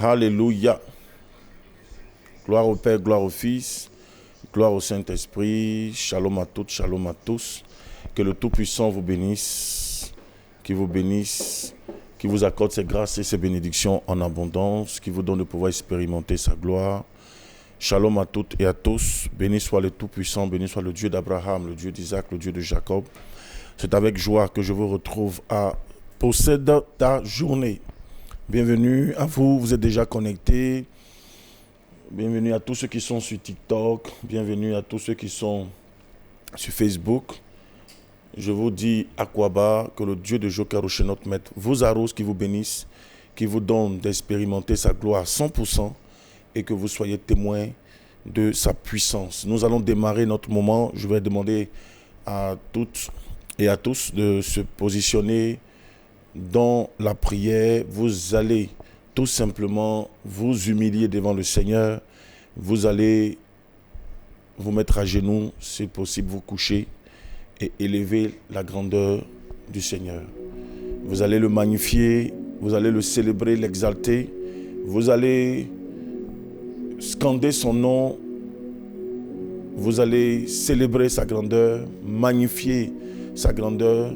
Alléluia. Gloire au Père, gloire au Fils, gloire au Saint-Esprit. Shalom à toutes, shalom à tous. Que le Tout-Puissant vous bénisse, qu'il vous bénisse, qu'il vous accorde ses grâces et ses bénédictions en abondance, qu'il vous donne de pouvoir expérimenter sa gloire. Shalom à toutes et à tous. Béni soit le Tout-Puissant, béni soit le Dieu d'Abraham, le Dieu d'Isaac, le Dieu de Jacob. C'est avec joie que je vous retrouve à Possède ta journée. Bienvenue à vous, vous êtes déjà connectés. Bienvenue à tous ceux qui sont sur TikTok. Bienvenue à tous ceux qui sont sur Facebook. Je vous dis Akwaba, que le Dieu de Jokaroche, notre maître, vous arrose, qui vous bénisse, qui vous donne d'expérimenter sa gloire à 100% et que vous soyez témoins de sa puissance. Nous allons démarrer notre moment. Je vais demander à toutes et à tous de se positionner dans la prière. Vous allez tout simplement vous humilier devant le Seigneur. Vous allez vous mettre à genoux, si possible vous coucher et élever la grandeur du Seigneur. Vous allez le magnifier, vous allez le célébrer, l'exalter. Vous allez scander son nom. Vous allez célébrer sa grandeur, magnifier sa grandeur.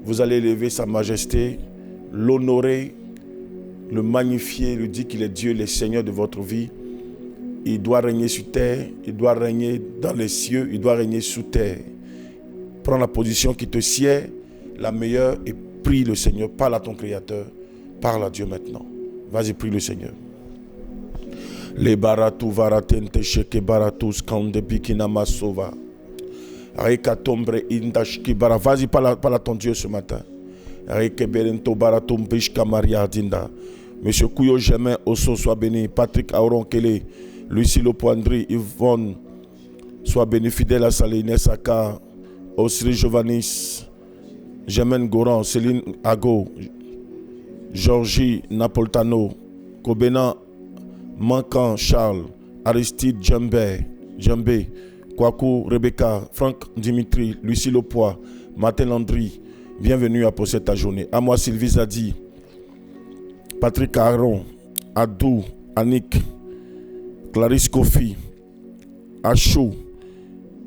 Vous allez élever sa majesté, l'honorer, le magnifier, lui dire qu'il est Dieu, le Seigneur de votre vie. Il doit régner sur terre, il doit régner dans les cieux, il doit régner sous terre. Prends la position qui te sied, la meilleure, et prie le Seigneur. Parle à ton Créateur, parle à Dieu maintenant. Vas-y, prie le Seigneur. Les baratou varatente sheke baratus kande bikina masova. Rekatombre indashki bara. Vas-y, parle à ton Dieu ce matin. Rekeberento baratum bishka maria dinda. Monsieur Kouyo Germain Osso, soit béni. Patrick Aoron Kele, Lucie Lopoindry, Yvonne, soit béni. Fidèle à Saline Saka, Osri Giovannis, Germaine Goran, Céline Ago, Georgie Napoltano, Kobena Mankan Charles, Aristide Djembe, Kwaku Rebecca, Franck Dimitri, Lucie Lopois, Martin Landry. Bienvenue à Possède ta journée. À moi Sylvie Zadi, Patrick Aron, Adou, Annick, Clarisse Kofi, Achou,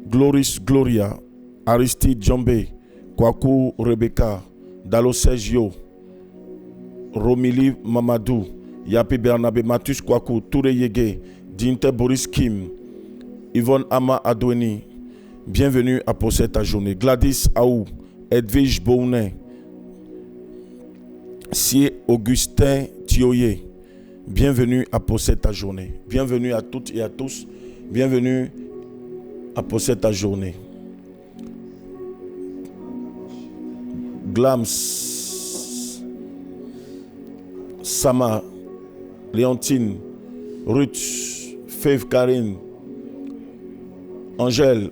Gloris Gloria, Aristide Djembe, Kwaku Rebecca, Dalo Sergio, Romili Mamadou, Yapi Bernabé, Mathus Kwaku, Touré Yege, Dinte Boris Kim, Yvonne Ama Adweni. Bienvenue à Possède ta journée. Gladys Aou, Edwige Bounet, Sie Augustin Thioyer. Bienvenue à Possède ta journée. Bienvenue à toutes et à tous. Bienvenue à Possède ta journée. Glams, Sama, Léontine, Ruth, Fève Karine, Angèle.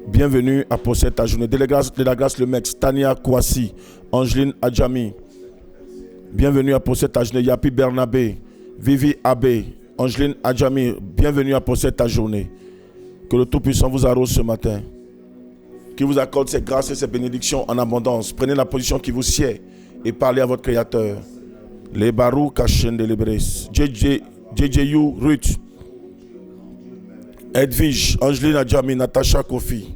Bienvenue à Possède ta journée. De la grâce le mec, Tania Kouassi, Angeline Adjami. Bienvenue à Possède ta journée. Yapi Bernabé, Vivi Abbé, Angeline Adjami. Bienvenue à Possède ta journée. Que le Tout-Puissant vous arrose ce matin. Qu'il vous accorde ses grâces et ses bénédictions en abondance. Prenez la position qui vous sied et parlez à votre Créateur. Les Barou Kachen de Lebres, JJU Ruth, Edwige, Angeline Adjami, Natacha Kofi,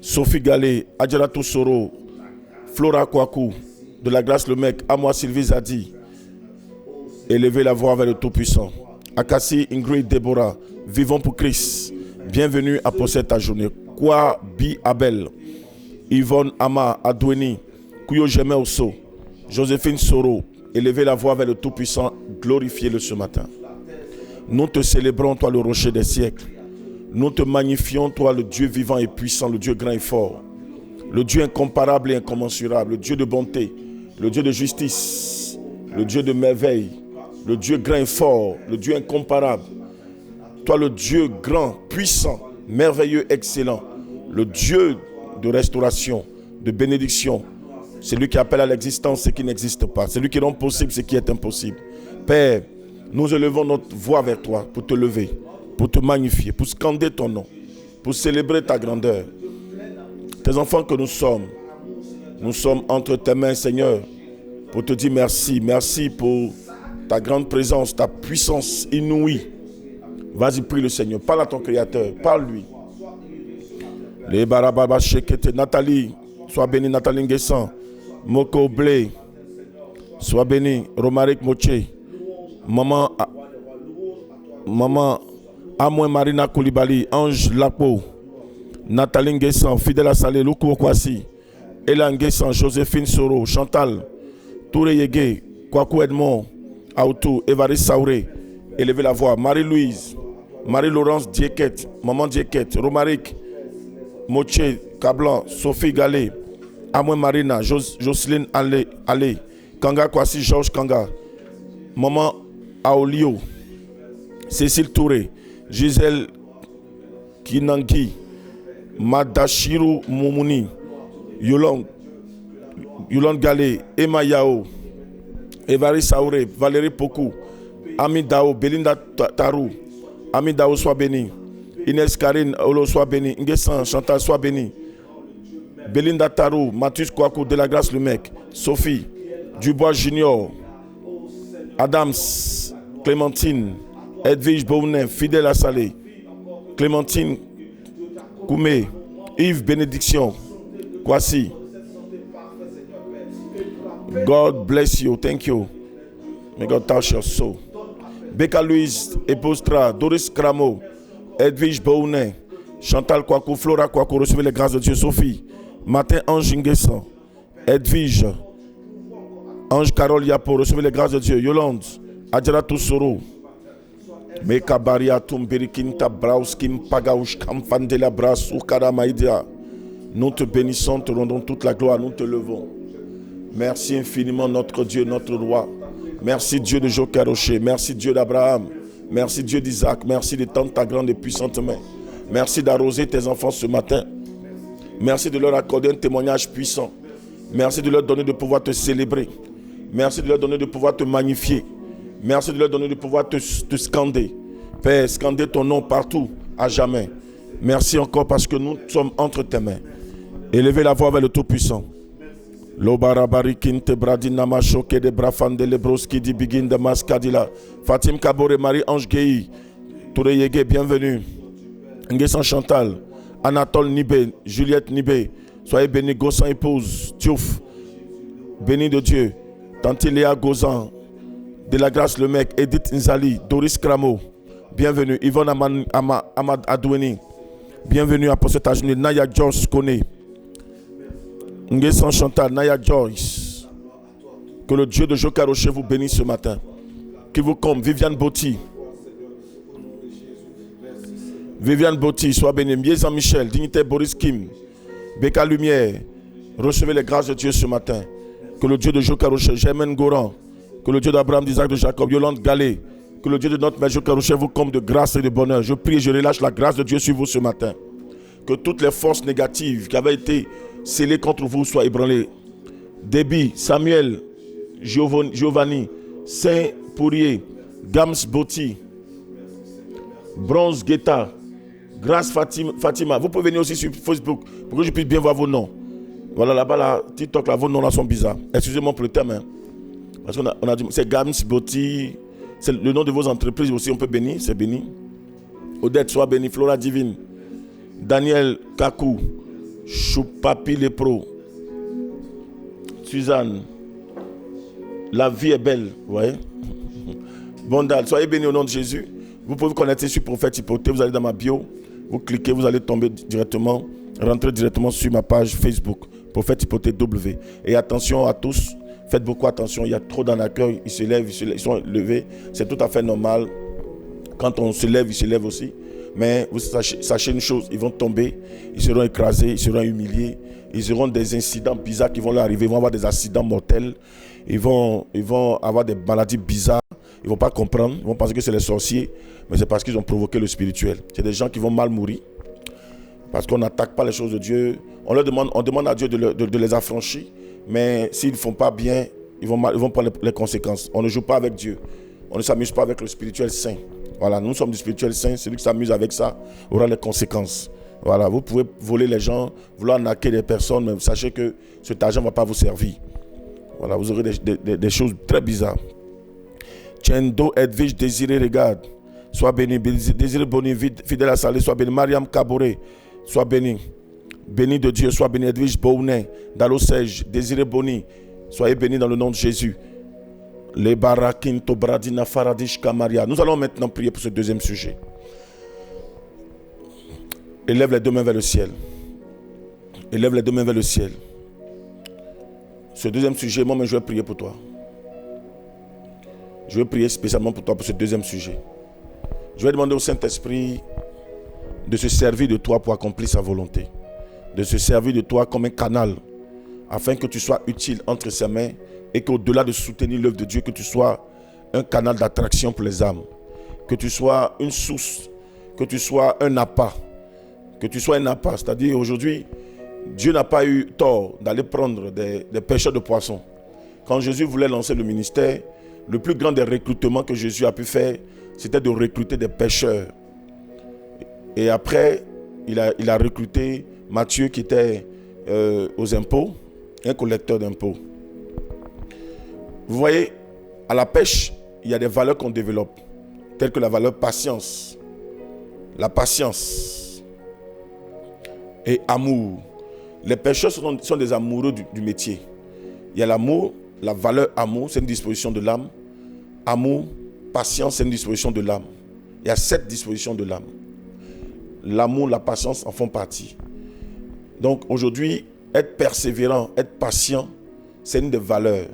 Sophie Galé, Adjara Toussoro, Flora Kwaku, de la grâce le mec, à moi Sylvie Zadi. Élevez la voix vers le Tout-Puissant. Akassi, Ingrid, Deborah, vivons pour Christ. Bienvenue à Possède ta journée. Kwa Bi Abel, Yvonne Ama Adweni, Kouyo Germain Osso, Joséphine Soro. Élevez la voix vers le Tout-Puissant. Glorifiez-le ce matin. Nous te célébrons, toi le rocher des siècles. Nous te magnifions, toi le Dieu vivant et puissant, le Dieu grand et fort, le Dieu incomparable et incommensurable, le Dieu de bonté, le Dieu de justice, le Dieu de merveille, le Dieu grand et fort, le Dieu incomparable. Toi le Dieu grand, puissant, merveilleux, excellent, le Dieu de restauration, de bénédiction. C'est lui qui appelle à l'existence ce qui n'existe pas. C'est lui qui rend possible ce qui est impossible. Père, nous élevons notre voix vers toi pour te lever, pour te magnifier, pour scander ton nom, pour célébrer ta grandeur. Tes enfants que nous sommes entre tes mains, Seigneur, pour te dire merci. Merci pour ta grande présence, ta puissance inouïe. Vas-y, prie le Seigneur. Parle à ton Créateur. Parle-lui. Les barababa shekete. Nathalie, sois bénie. Nathalie Nguessan. Moko Blé. Sois bénie. Romaric Moche. Maman Amoué Marina Koulibaly. Ange Lapo. Nathalie Nguessan. Fidèle à Salé. Loukou Okwasi. Elan Nguessan. Joséphine Soro. Chantal. Touré Yégué. Kwaku Edmond. Aoutou. Évariste Saouré. Élevez la voix. Marie-Louise. Marie-Laurence Dieket. Maman Dieket. Romaric Moche Kablan. Sophie Galé. Amoué Marina. Jocelyne Allé. Kanga Kwasi. Georges Kanga. Maman Aolio. Cécile Touré. Gisèle Kinangi. Madashiru Moumouni. Yolande Galé. Emma Yao. Évariste Saouré. Valérie Pokou. Ami Dao. Belinda Tarou. Ami Dao, sois béni. Inès Karine Olo, sois béni. Nguessan Chantal, sois béni. Belinda Tarou. Mathus Kouakou. De la Grâce le mec. Sophie. Dubois Junior. Adams. Clémentine. Edwige Bounet. Fidèle à Salé. Clémentine Koumé. Yves Bénédiction. Kwasi. God bless you. Thank you. May God touch your soul. Becca Louise Epostra. Doris Cramo. Edwige Bounet. Chantal Kouakou. Flora Kouakou. Recevez les grâces de Dieu. Sophie. Martin Ange Nguessan. Edwige. Ange Carole Yapo. Recevez les grâces de Dieu. Yolande. Adjara Toussoro. Meka Baria Tumberikinta Brauskim Pagaouch Kamfandela Bras Ukara Maïdia. Nous te bénissons, te rendons toute la gloire, nous te levons. Merci infiniment notre Dieu, notre roi. Merci Dieu de Joker Rocher. Merci Dieu d'Abraham. Merci Dieu d'Isaac. Merci de tendre ta grande et puissante main. Merci d'arroser tes enfants ce matin. Merci de leur accorder un témoignage puissant. Merci de leur donner de pouvoir te célébrer. Merci de leur donner de pouvoir te magnifier. Merci de leur donner de pouvoir te scander. Père, scander ton nom partout, à jamais. Merci encore parce que nous sommes entre tes mains. Élevez la voix vers le Tout-Puissant. Lobarabarikin te bradina machoke de brafande lebroski di bigin de maskadila. Fatim Kabore Marie Ange Gueye. Touré Yégué, bienvenue. Nguessan Chantal. Anatole Nibé. Juliette Nibé. Soyez bénis, Gossan épouse. Diouf. Béni de Dieu. Tanti Léa Gozan. De la Grâce le mec. Edith Nzali. Doris Kramo. Bienvenue. Yvonne Amad Adoueni. Bienvenue à cette journée. Naya Joyce Kone. Nguessan Chantal. Naya Joyce. Que le Dieu de Joker Rocher vous bénisse ce matin. Qu'il vous comble. Viviane Botti. Viviane Botti. Sois bénie. Miezan Michel. Dignité Boris Kim. Becca Lumière. Recevez les grâces de Dieu ce matin. Que le Dieu de Joker Rocher. Germaine Goran. Que le Dieu d'Abraham, d'Isaac, de Jacob. Yolande Galé. Que le Dieu de notre Maître Joker Rocher vous comble de grâce et de bonheur. Je prie et je relâche la grâce de Dieu sur vous ce matin. Que toutes les forces négatives qui avaient été scellées contre vous soient ébranlées. Déby, Samuel, Giovanni, Saint Pourrier, Gams Botti, Bronze Guetta, Grâce Fatima. Vous pouvez venir aussi sur Facebook pour que je puisse bien voir vos noms. Voilà, là-bas, là, TikTok, là, vos noms là sont bizarres. Excusez-moi pour le terme. Hein. Parce qu'on a dit, c'est Gams Botti. C'est le nom de vos entreprises aussi, on peut bénir, c'est béni. Odette, sois béni. Flora Divine. Daniel Kakou. Choupapi Lepro. Suzanne. La vie est belle, vous voyez. Bondal, soyez bénis au nom de Jésus. Vous pouvez vous connecter sur Prophète Hypothèse, vous allez dans ma bio, vous cliquez, vous allez tomber directement, rentrer directement sur ma page Facebook, Prophète Hypothèse W. Et attention à tous. Faites beaucoup attention, il y a trop dans l'accueil, ils se lèvent, ils sont levés. C'est tout à fait normal. Quand on se lève, ils se lèvent aussi. Mais vous sachez une chose, ils vont tomber, ils seront écrasés, ils seront humiliés. Ils auront des incidents bizarres qui vont leur arriver. Ils vont avoir des accidents mortels. Ils vont avoir des maladies bizarres. Ils ne vont pas comprendre. Ils vont penser que c'est les sorciers. Mais c'est parce qu'ils ont provoqué le spirituel. C'est des gens qui vont mal mourir. Parce qu'on n'attaque pas les choses de Dieu. On demande à Dieu de les affranchir. Mais s'ils ne font pas bien, ils vont prendre les conséquences. On ne joue pas avec Dieu. On ne s'amuse pas avec le spirituel saint. Voilà, nous sommes du spirituel saint. Celui qui s'amuse avec ça aura les conséquences. Voilà, vous pouvez voler les gens, vouloir naquer des personnes, mais sachez que cet argent ne va pas vous servir. Voilà, vous aurez des choses très bizarres. Chendo Edwige Désiré, regarde. Sois béni. Désiré Boni, fidèle à Salé, sois béni. Mariam Kaboré, sois béni. Béni de Dieu, sois béni. Edwige Bounet, Dalo Sej, Désiré Boni, soyez bénis dans le nom de Jésus. Les Barakinto Bradina Faradish Kamaria. Nous allons maintenant prier pour ce deuxième sujet. Élève les deux mains vers le ciel. Élève les deux mains vers le ciel. Ce deuxième sujet, moi, je vais prier pour toi. Je vais prier spécialement pour toi pour ce deuxième sujet. Je vais demander au Saint-Esprit de se servir de toi pour accomplir sa volonté. De se servir de toi comme un canal afin que tu sois utile entre ses mains et qu'au-delà de soutenir l'œuvre de Dieu, que tu sois un canal d'attraction pour les âmes. Que tu sois une source, que tu sois un appât. Que tu sois un appât. C'est-à-dire aujourd'hui, Dieu n'a pas eu tort d'aller prendre des pêcheurs de poissons. Quand Jésus voulait lancer le ministère, le plus grand des recrutements que Jésus a pu faire, c'était de recruter des pêcheurs. Et après, il a recruté Matthieu qui était aux impôts, un collecteur d'impôts. Vous voyez, à la pêche, il y a des valeurs qu'on développe, telles que la valeur patience, la patience et amour. Les pêcheurs sont des amoureux du métier. Il y a l'amour, la valeur amour, c'est une disposition de l'âme. Amour, patience, c'est une disposition de l'âme. Il y a 7 dispositions de l'âme. L'amour, la patience en font partie. Donc aujourd'hui, être persévérant, être patient, c'est une des valeurs.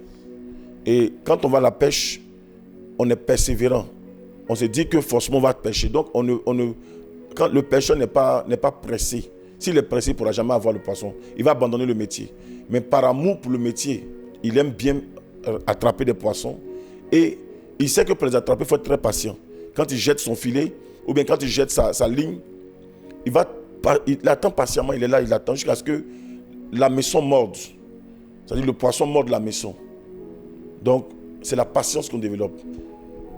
Et quand on va à la pêche, on est persévérant. On se dit que forcément on va pêcher. Donc quand le pêcheur n'est pas pressé, s'il est pressé, il ne pourra jamais avoir le poisson. Il va abandonner le métier. Mais par amour pour le métier, il aime bien attraper des poissons. Et il sait que pour les attraper, il faut être très patient. Quand il jette son filet, ou bien quand il jette sa ligne, il attend patiemment, il est là, il attend jusqu'à ce que la maison morde. C'est-à-dire le poisson morde la maison. Donc, c'est la patience qu'on développe.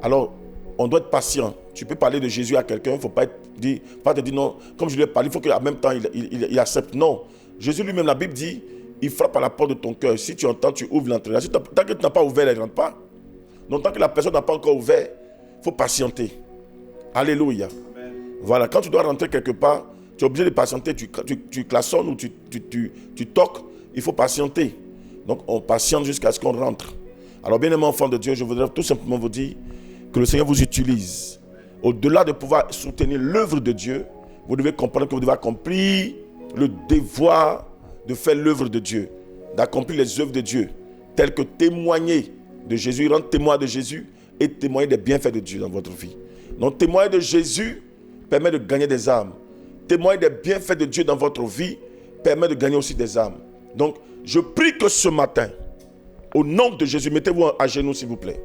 Alors, on doit être patient. Tu peux parler de Jésus à quelqu'un, il ne faut pas te dire non. Comme je lui ai parlé, il faut qu'en même temps, il accepte. Non. Jésus lui-même, la Bible dit, il frappe à la porte de ton cœur. Si tu entends, tu ouvres l'entrée. Tant que tu n'as pas ouvert, elle ne rentre pas. Donc, tant que la personne n'a pas encore ouvert, il faut patienter. Alléluia. Amen. Voilà, quand tu dois rentrer quelque part, tu es obligé de patienter. Tu klaxonnes ou tu toques. Il faut patienter. Donc, on patiente jusqu'à ce qu'on rentre. Alors, bien-aimés enfants de Dieu, je voudrais tout simplement vous dire que le Seigneur vous utilise. Au-delà de pouvoir soutenir l'œuvre de Dieu, vous devez comprendre que vous devez accomplir le devoir de faire l'œuvre de Dieu, d'accomplir les œuvres de Dieu, telles que témoigner de Jésus, rendre témoin de Jésus et témoigner des bienfaits de Dieu dans votre vie. Donc, témoigner de Jésus permet de gagner des âmes. Témoigner des bienfaits de Dieu dans votre vie permet de gagner aussi des âmes. Donc, je prie que ce matin, au nom de Jésus, mettez-vous à genoux s'il vous plaît.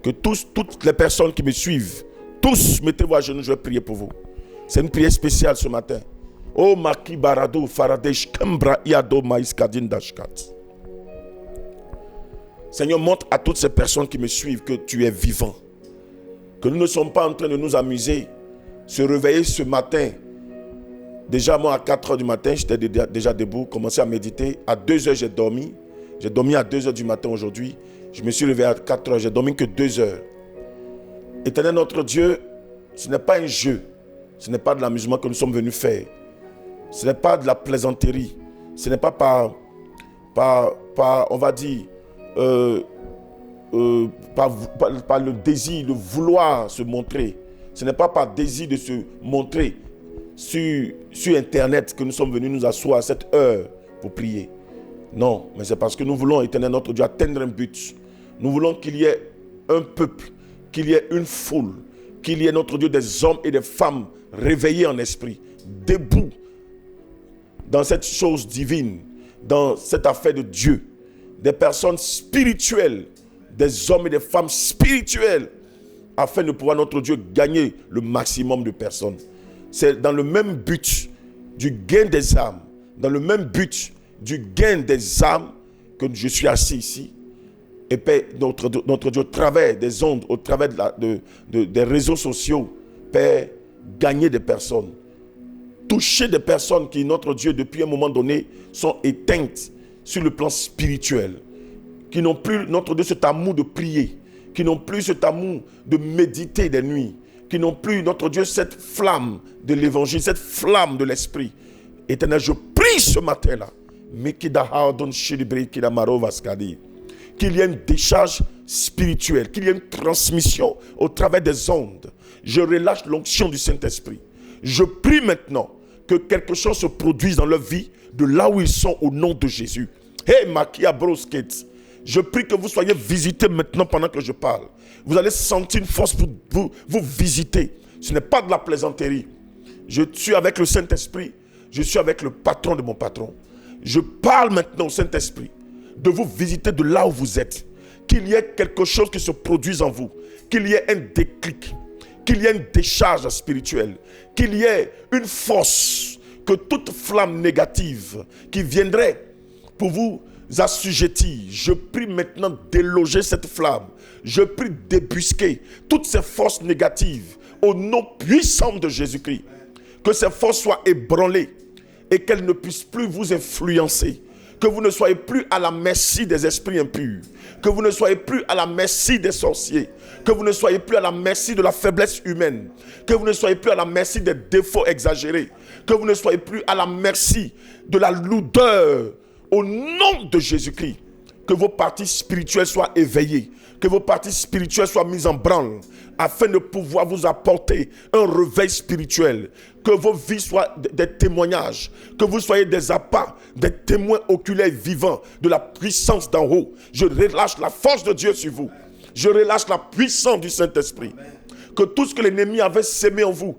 Que toutes les personnes qui me suivent, tous mettez-vous à genoux, je vais prier pour vous. C'est une prière spéciale ce matin. Oh Maki Barado Faradesh Kambra Iado Maïskadin Dashkat. Seigneur, montre à toutes ces personnes qui me suivent que tu es vivant. Que nous ne sommes pas en train de nous amuser, se réveiller ce matin. Déjà moi à 4h du matin, j'étais déjà debout, commencé à méditer. À 2h j'ai dormi. J'ai dormi à 2h du matin aujourd'hui. Je me suis réveillé à 4h, j'ai dormi que 2 heures. Éternel notre Dieu, ce n'est pas un jeu. Ce n'est pas de l'amusement que nous sommes venus faire. Ce n'est pas de la plaisanterie. Ce n'est pas par on va dire, par le désir de vouloir se montrer. Ce n'est pas par désir de se montrer sur Internet que nous sommes venus nous asseoir à cette heure pour prier. Non, mais c'est parce que nous voulons, éternel notre Dieu, atteindre un but. Nous voulons qu'il y ait un peuple, qu'il y ait une foule, qu'il y ait, notre Dieu, des hommes et des femmes réveillés en esprit, debout dans cette chose divine, dans cette affaire de Dieu. Des personnes spirituelles, des hommes et des femmes spirituelles, afin de pouvoir, notre Dieu, gagner le maximum de personnes. C'est dans le même but du gain des âmes, dans le même but du gain des âmes que je suis assis ici. Et Père, notre Dieu, au travers des ondes, au travers des réseaux sociaux, Père, gagner des personnes. Toucher des personnes qui, notre Dieu, depuis un moment donné, sont éteintes sur le plan spirituel. Qui n'ont plus, notre Dieu, cet amour de prier. qui n'ont plus cet amour de méditer des nuits, qui n'ont plus, notre Dieu, cette flamme de l'évangile, cette flamme de l'esprit. Éternel, je prie ce matin-là, qu'il y ait une décharge spirituelle, qu'il y ait une transmission au travers des ondes. Je relâche l'onction du Saint-Esprit. Je prie maintenant que quelque chose se produise dans leur vie, de là où ils sont, au nom de Jésus. Hey, Makia Brosket, je prie que vous soyez visités maintenant pendant que je parle. Vous allez sentir une force vous visiter. Ce n'est pas de la plaisanterie. Je suis avec le Saint-Esprit. Je suis avec le patron de mon patron. Je parle maintenant au Saint-Esprit de vous visiter de là où vous êtes. Qu'il y ait quelque chose qui se produise en vous. Qu'il y ait un déclic. Qu'il y ait une décharge spirituelle. Qu'il y ait une force. Que toute flamme négative qui viendrait pour vous assujettir, je prie maintenant déloger cette flamme. Je prie débusquer toutes ces forces négatives au nom puissant de Jésus-Christ. Que ces forces soient ébranlées et qu'elles ne puissent plus vous influencer. Que vous ne soyez plus à la merci des esprits impurs. Que vous ne soyez plus à la merci des sorciers. Que vous ne soyez plus à la merci de la faiblesse humaine. Que vous ne soyez plus à la merci des défauts exagérés. Que vous ne soyez plus à la merci de la lourdeur. Au nom de Jésus-Christ, que vos parties spirituelles soient éveillées. Que vos parties spirituelles soient mises en branle. Afin de pouvoir vous apporter un réveil spirituel. Que vos vies soient des témoignages. Que vous soyez des appâts, des témoins oculaires vivants de la puissance d'en haut. Je relâche la force de Dieu sur vous. Je relâche la puissance du Saint-Esprit. Que tout ce que l'ennemi avait sémé en vous,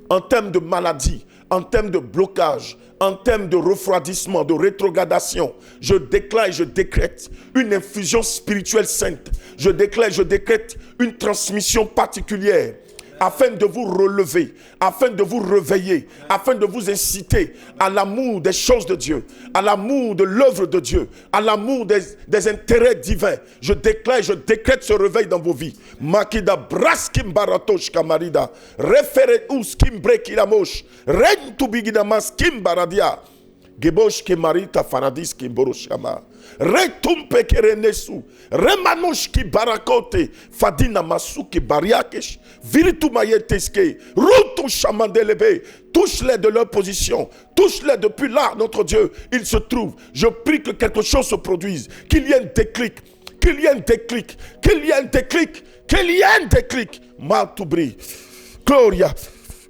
en termes de maladie, en termes de blocage, en termes de refroidissement, de rétrogradation, je déclare et je décrète une infusion spirituelle sainte. Je déclare et je décrète une transmission particulière afin de vous relever, afin de vous réveiller, afin de vous inciter à l'amour des choses de Dieu, à l'amour de l'œuvre de Dieu, à l'amour des intérêts divins. Je déclare et je décrète ce réveil dans vos vies. Makida braskim baratosh kamarida, refere uskim brekilamosh, ren tu bigidamas kim baradia. Gebosh ke marita faradis ki boroshama. Retumpe kerenesu. Remanosh ki barakote. Fadina masu ki bariakesh. Viritu mayeteske. Rutu shamandelebe. Touche-les de leur position. Touche-les depuis là, notre Dieu. Il se trouve. Je prie que quelque chose se produise. Qu'il y ait un déclic. Qu'il y ait un déclic. Qu'il y ait un déclic. Qu'il y ait un déclic. Matubri. Gloria.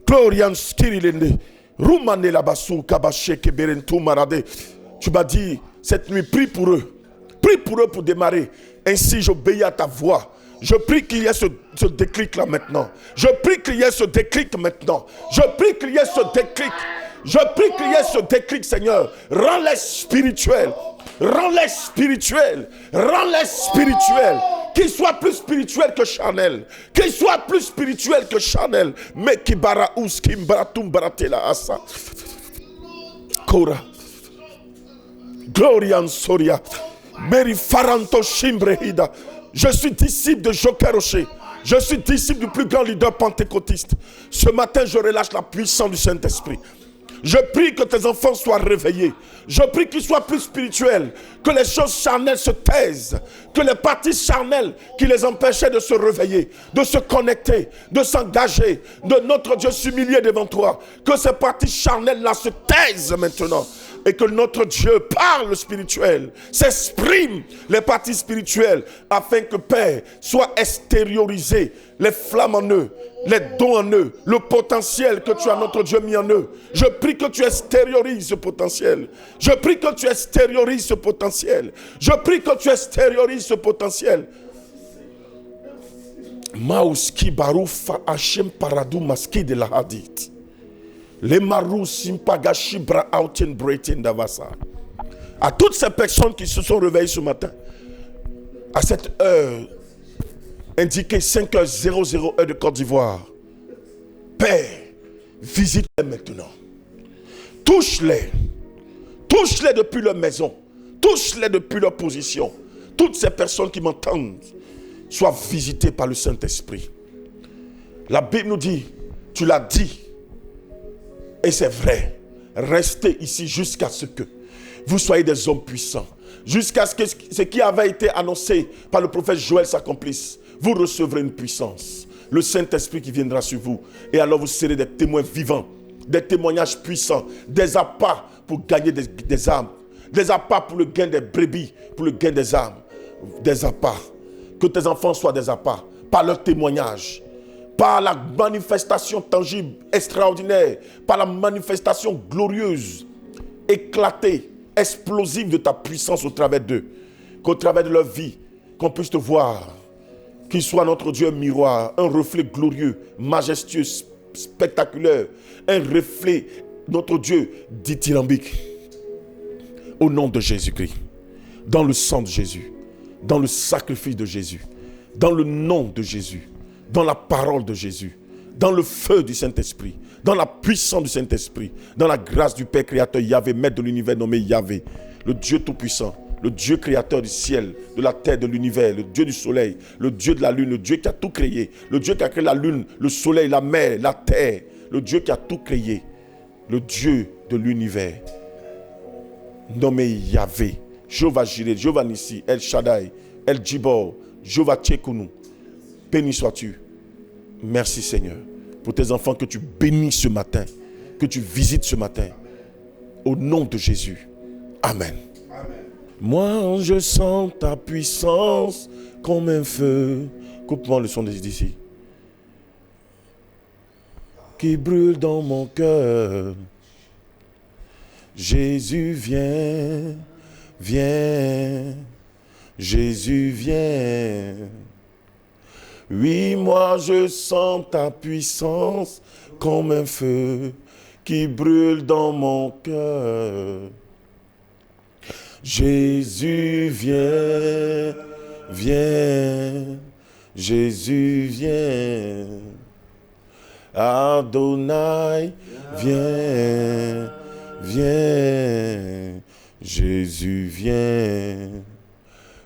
Gloria skirilende. Tu m'as dit cette nuit, prie pour eux. Prie pour eux pour démarrer. Ainsi, j'obéis à ta voix. Je prie qu'il y ait ce déclic là maintenant. Je prie qu'il y ait ce déclic maintenant. Je prie qu'il y ait ce déclic. Je prie qu'il y ait ce déclic, Seigneur. Rends-les spirituels. Rends-les spirituels. Rends-les spirituels. Qu'ils soient plus spirituels que charnels. Qu'ils soient plus spirituels que charnels. Mais qui baraous, qui mbaratum baratela asa. Kora. Glorian Soria. Meri Faranto Shimbrehida. Je suis disciple de Joker Rocher. Je suis disciple du plus grand leader pentecôtiste. Ce matin, je relâche la puissance du Saint-Esprit. Je prie que tes enfants soient réveillés. Je prie qu'ils soient plus spirituels. Que les choses charnelles se taisent. Que les parties charnelles qui les empêchaient de se réveiller, de se connecter, de s'engager, de notre Dieu s'humilier devant toi. Que ces parties charnelles-là se taisent maintenant. Et que notre Dieu parle spirituel, s'exprime les parties spirituelles, afin que Père soit extériorisé, les flammes en eux, les dons en eux, le potentiel que tu as, notre Dieu, mis en eux. Je prie que tu extériorises ce potentiel. Je prie que tu extériorises ce potentiel. Je prie que tu extériorises ce potentiel. Mauski baroufa hachem paradou maski de la hadith. Les marous simpagashi bra outen bretin davasa. À toutes ces personnes qui se sont réveillées ce matin, à cette heure indiquée 5h00 heure de Côte d'Ivoire, Père, visite-les maintenant. Touche-les. Touche-les depuis leur maison. Touche-les depuis leur position. Toutes ces personnes qui m'entendent soient visitées par le Saint-Esprit. La Bible nous dit, tu l'as dit, et c'est vrai, restez ici jusqu'à ce que vous soyez des hommes puissants. Jusqu'à ce que ce qui avait été annoncé par le prophète Joël s'accomplisse. vous recevrez une puissance. Le Saint-Esprit qui viendra sur vous. Et alors vous serez des témoins vivants, des témoignages puissants, des appâts pour gagner des âmes, des appâts pour le gain des brebis, pour le gain des âmes, des appâts. Que tes enfants soient des appâts par leur témoignage, par la manifestation tangible, extraordinaire, par la manifestation glorieuse, éclatée, explosive de ta puissance au travers d'eux. Qu'au travers de leur vie, qu'on puisse te voir, qu'il soit notre Dieu un miroir, un reflet glorieux, majestueux, spectaculaire, un reflet, notre Dieu dithyrambique. Au nom de Jésus-Christ, dans le sang de Jésus, dans le sacrifice de Jésus, dans le nom de Jésus, dans la parole de Jésus, dans le feu du Saint-Esprit, dans la puissance du Saint-Esprit, dans la grâce du Père créateur Yahvé, maître de l'univers nommé Yahvé, le Dieu tout-puissant, le Dieu créateur du ciel, de la terre, de l'univers, le Dieu du soleil, le Dieu de la lune, le Dieu qui a tout créé, le Dieu qui a créé la lune, le soleil, la mer, la terre, le Dieu qui a tout créé, le Dieu de l'univers, nommé Yahvé, Jéhovah Jireh, Jéhovah Nissi, El Shaddai, El Djibor, Jéhovah Tchekounou. Béni sois-tu. Merci Seigneur pour tes enfants que tu bénis ce matin, que tu visites ce matin. Au nom de Jésus. Amen. Amen. Moi je sens ta puissance comme un feu. Coupe-moi le son d'ici. Qui brûle dans mon cœur. Jésus viens, viens. Jésus viens. Oui, moi je sens ta puissance comme un feu qui brûle dans mon cœur. Jésus viens, viens, Jésus viens. Adonai viens, viens, Jésus viens.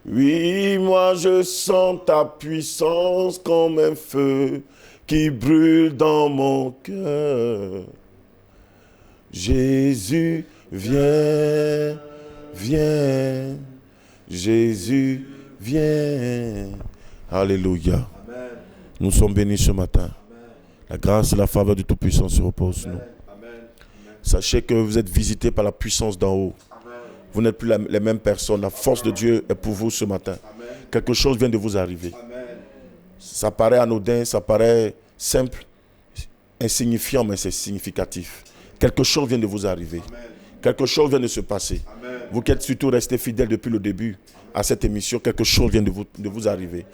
Oui, moi je sens ta puissance comme un feu qui brûle dans mon cœur. Jésus, viens, viens. Jésus, viens. Alléluia. Amen. Nous sommes bénis ce matin. Amen. La grâce et la faveur du Tout-Puissant se reposent sur nous. Amen. Sachez que vous êtes visités par la puissance d'en haut. Vous n'êtes plus les mêmes personnes. La force de Dieu est pour vous ce matin. Amen. Quelque chose vient de vous arriver. Amen. Ça paraît anodin, ça paraît simple, insignifiant, mais c'est significatif. Quelque chose vient de vous arriver. Amen. Quelque chose vient de se passer. Amen. Vous qui êtes surtout restés fidèles depuis le début à cette émission, quelque chose vient de vous arriver.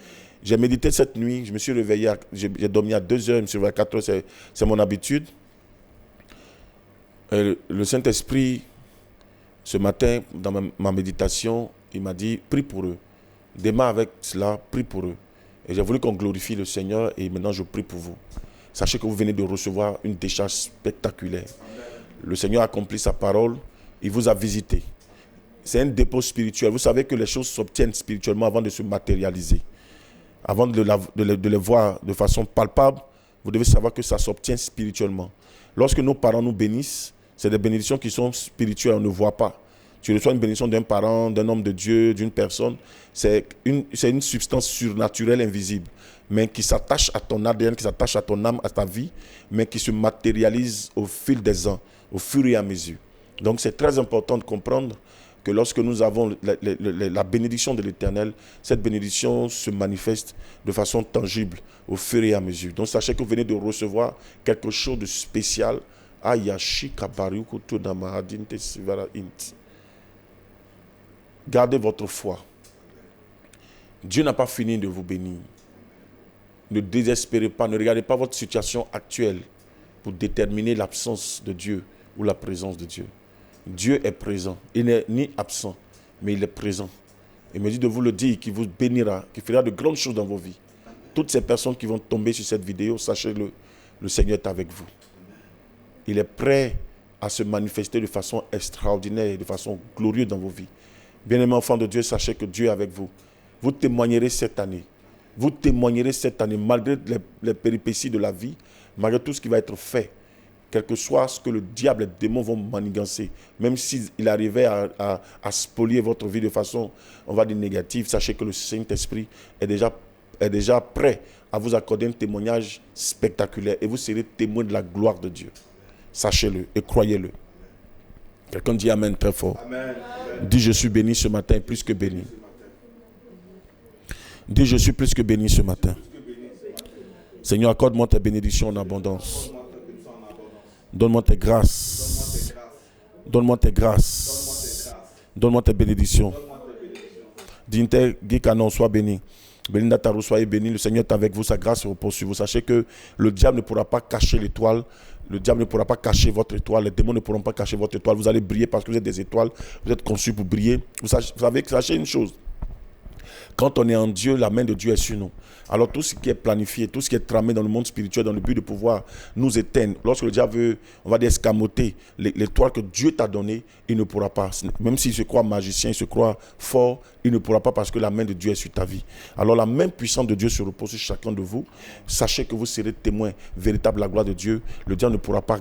J'ai médité cette nuit, je me suis réveillé, j'ai dormi à 2 heures, je me suis réveillé à 4 heures, c'est mon habitude. Le Saint-Esprit, ce matin, dans ma méditation, il m'a dit, prie pour eux. Démarre avec cela, prie pour eux. Et j'ai voulu qu'on glorifie le Seigneur et maintenant je prie pour vous. Sachez que vous venez de recevoir une décharge spectaculaire. Le Seigneur a accompli sa parole, il vous a visité. C'est un dépôt spirituel. Vous savez que les choses s'obtiennent spirituellement avant de se matérialiser. Avant de les voir de façon palpable, vous devez savoir que ça s'obtient spirituellement. Lorsque nos parents nous bénissent, c'est des bénédictions qui sont spirituelles, on ne voit pas. Tu reçois une bénédiction d'un parent, d'un homme de Dieu, d'une personne. C'est une substance surnaturelle, invisible, mais qui s'attache à ton ADN, qui s'attache à ton âme, à ta vie, mais qui se matérialise au fil des ans, au fur et à mesure. Donc c'est très important de comprendre que lorsque nous avons la bénédiction de l'Éternel, cette bénédiction se manifeste de façon tangible au fur et à mesure. Donc sachez que vous venez de recevoir quelque chose de spécial. Gardez votre foi. Dieu n'a pas fini de vous bénir. Ne désespérez pas, ne regardez pas votre situation actuelle pour déterminer l'absence de Dieu ou la présence de Dieu. Dieu est présent. Il n'est ni absent, mais il est présent. Il me dit de vous le dire, qu'il vous bénira, qu'il fera de grandes choses dans vos vies. Toutes ces personnes qui vont tomber sur cette vidéo, sachez-le, le Seigneur est avec vous. Il est prêt à se manifester de façon extraordinaire, de façon glorieuse dans vos vies. Bien-aimés enfants de Dieu, sachez que Dieu est avec vous. Vous témoignerez cette année. Vous témoignerez cette année, malgré les péripéties de la vie, malgré tout ce qui va être fait, quel que soit ce que le diable et les démons vont manigancer, même s'il arrivait à spolier votre vie de façon, on va dire, négative, sachez que le Saint-Esprit est déjà est déjà prêt à vous accorder un témoignage spectaculaire et vous serez témoin de la gloire de Dieu. Sachez-le et croyez-le. Quelqu'un dit Amen très fort. Amen. Dis je suis béni ce matin, plus que béni. Dis je suis plus que béni ce matin. Seigneur, accorde-moi tes bénédictions en abondance. Donne-moi tes grâces. Donne-moi tes grâces. Donne-moi tes bénédictions. Dinte Gikanon, sois béni. Belinda Tarou, soyez béni. Le Seigneur est avec vous. Sa grâce repose sur vous. Sachez que le diable ne pourra pas cacher l'étoile. Le diable ne pourra pas cacher votre étoile. Les démons ne pourront pas cacher votre étoile. Vous allez briller parce que vous êtes des étoiles. Vous êtes conçus pour briller. Vous savez, sachez une chose. Quand on est en Dieu, la main de Dieu est sur nous. Alors tout ce qui est planifié, tout ce qui est tramé dans le monde spirituel, dans le but de pouvoir nous éteindre, lorsque le diable veut, on va dire, escamoter l'étoile que Dieu t'a donnée, il ne pourra pas. Même s'il se croit magicien, il se croit fort, il ne pourra pas parce que la main de Dieu est sur ta vie. Alors la main puissante de Dieu se repose sur chacun de vous. Sachez que vous serez témoins véritables de la gloire de Dieu. Le diable ne pourra pas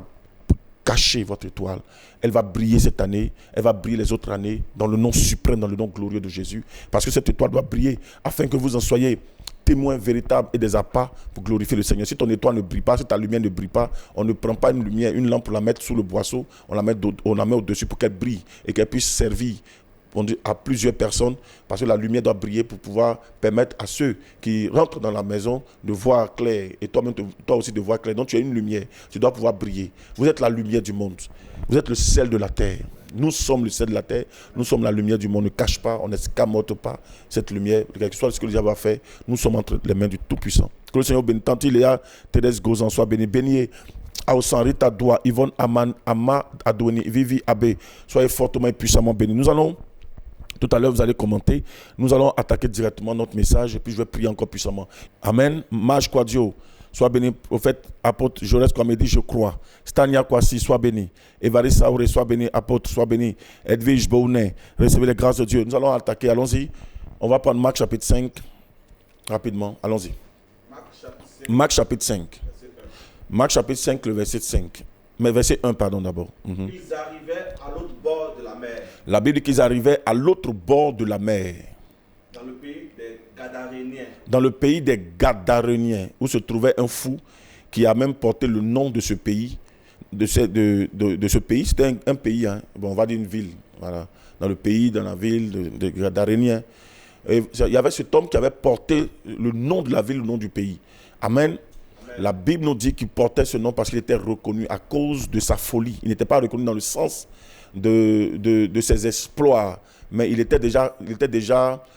cacher votre étoile. Elle va briller cette année, elle va briller les autres années dans le nom suprême, dans le nom glorieux de Jésus. Parce que cette étoile doit briller afin que vous en soyez témoins véritables et des appâts pour glorifier le Seigneur. Si ton étoile ne brille pas, si ta lumière ne brille pas, on ne prend pas une lumière, une lampe pour la mettre sous le boisseau, on la met au-dessus pour qu'elle brille et qu'elle puisse servir à plusieurs personnes, parce que la lumière doit briller pour pouvoir permettre à ceux qui rentrent dans la maison de voir clair, et toi-même, toi aussi de voir clair. Donc tu as une lumière, tu dois pouvoir briller. Vous êtes la lumière du monde, vous êtes le sel de la terre. Nous sommes le sel de la terre, nous sommes la lumière du monde. Ne cache pas, on n'escamote pas cette lumière, quel que soit ce que le diable a fait, nous sommes entre les mains du Tout-Puissant. Que le Seigneur bénisse. Tant il est à Thérèse Gozan, soit béni. Béni Aosan, Rita Doua, Yvonne Aman, Ama Adoni, Vivi Abbé, soyez fortement et puissamment bénis. Nous allons, tout à l'heure, vous allez commenter. Nous allons attaquer directement notre message et puis je vais prier encore puissamment. Amen. Mage Quadio, sois béni. Prophète, apôtre Jaurès Kwamedi, je crois. Stania Kwasi, sois béni. Évariste Saouré, sois béni. Apôtre, sois béni. Edwige Bounet, recevez les grâces de Dieu. Nous allons attaquer. Allons-y. On va prendre Marc chapitre 5 rapidement. Allons-y. Marc chapitre 5. Marc chapitre 5, le verset 5. Mais verset 1, pardon, d'abord. Ils arrivaient à l'autre bord de la mer. La Bible dit qu'ils arrivaient à l'autre bord de la mer. Dans le pays des Gadaréniens. Dans le pays des Gadaréniens, où se trouvait un fou qui a même porté le nom de ce pays. De ce pays, c'était un pays, hein. Bon, on va dire une ville. Voilà. Dans le pays, dans la ville de Gadaréniens. Et il y avait cet homme qui avait porté le nom de la ville, le nom du pays. Amen. La Bible nous dit qu'il portait ce nom parce qu'il était reconnu à cause de sa folie. Il n'était pas reconnu dans le sens de ses exploits, mais il était déjà,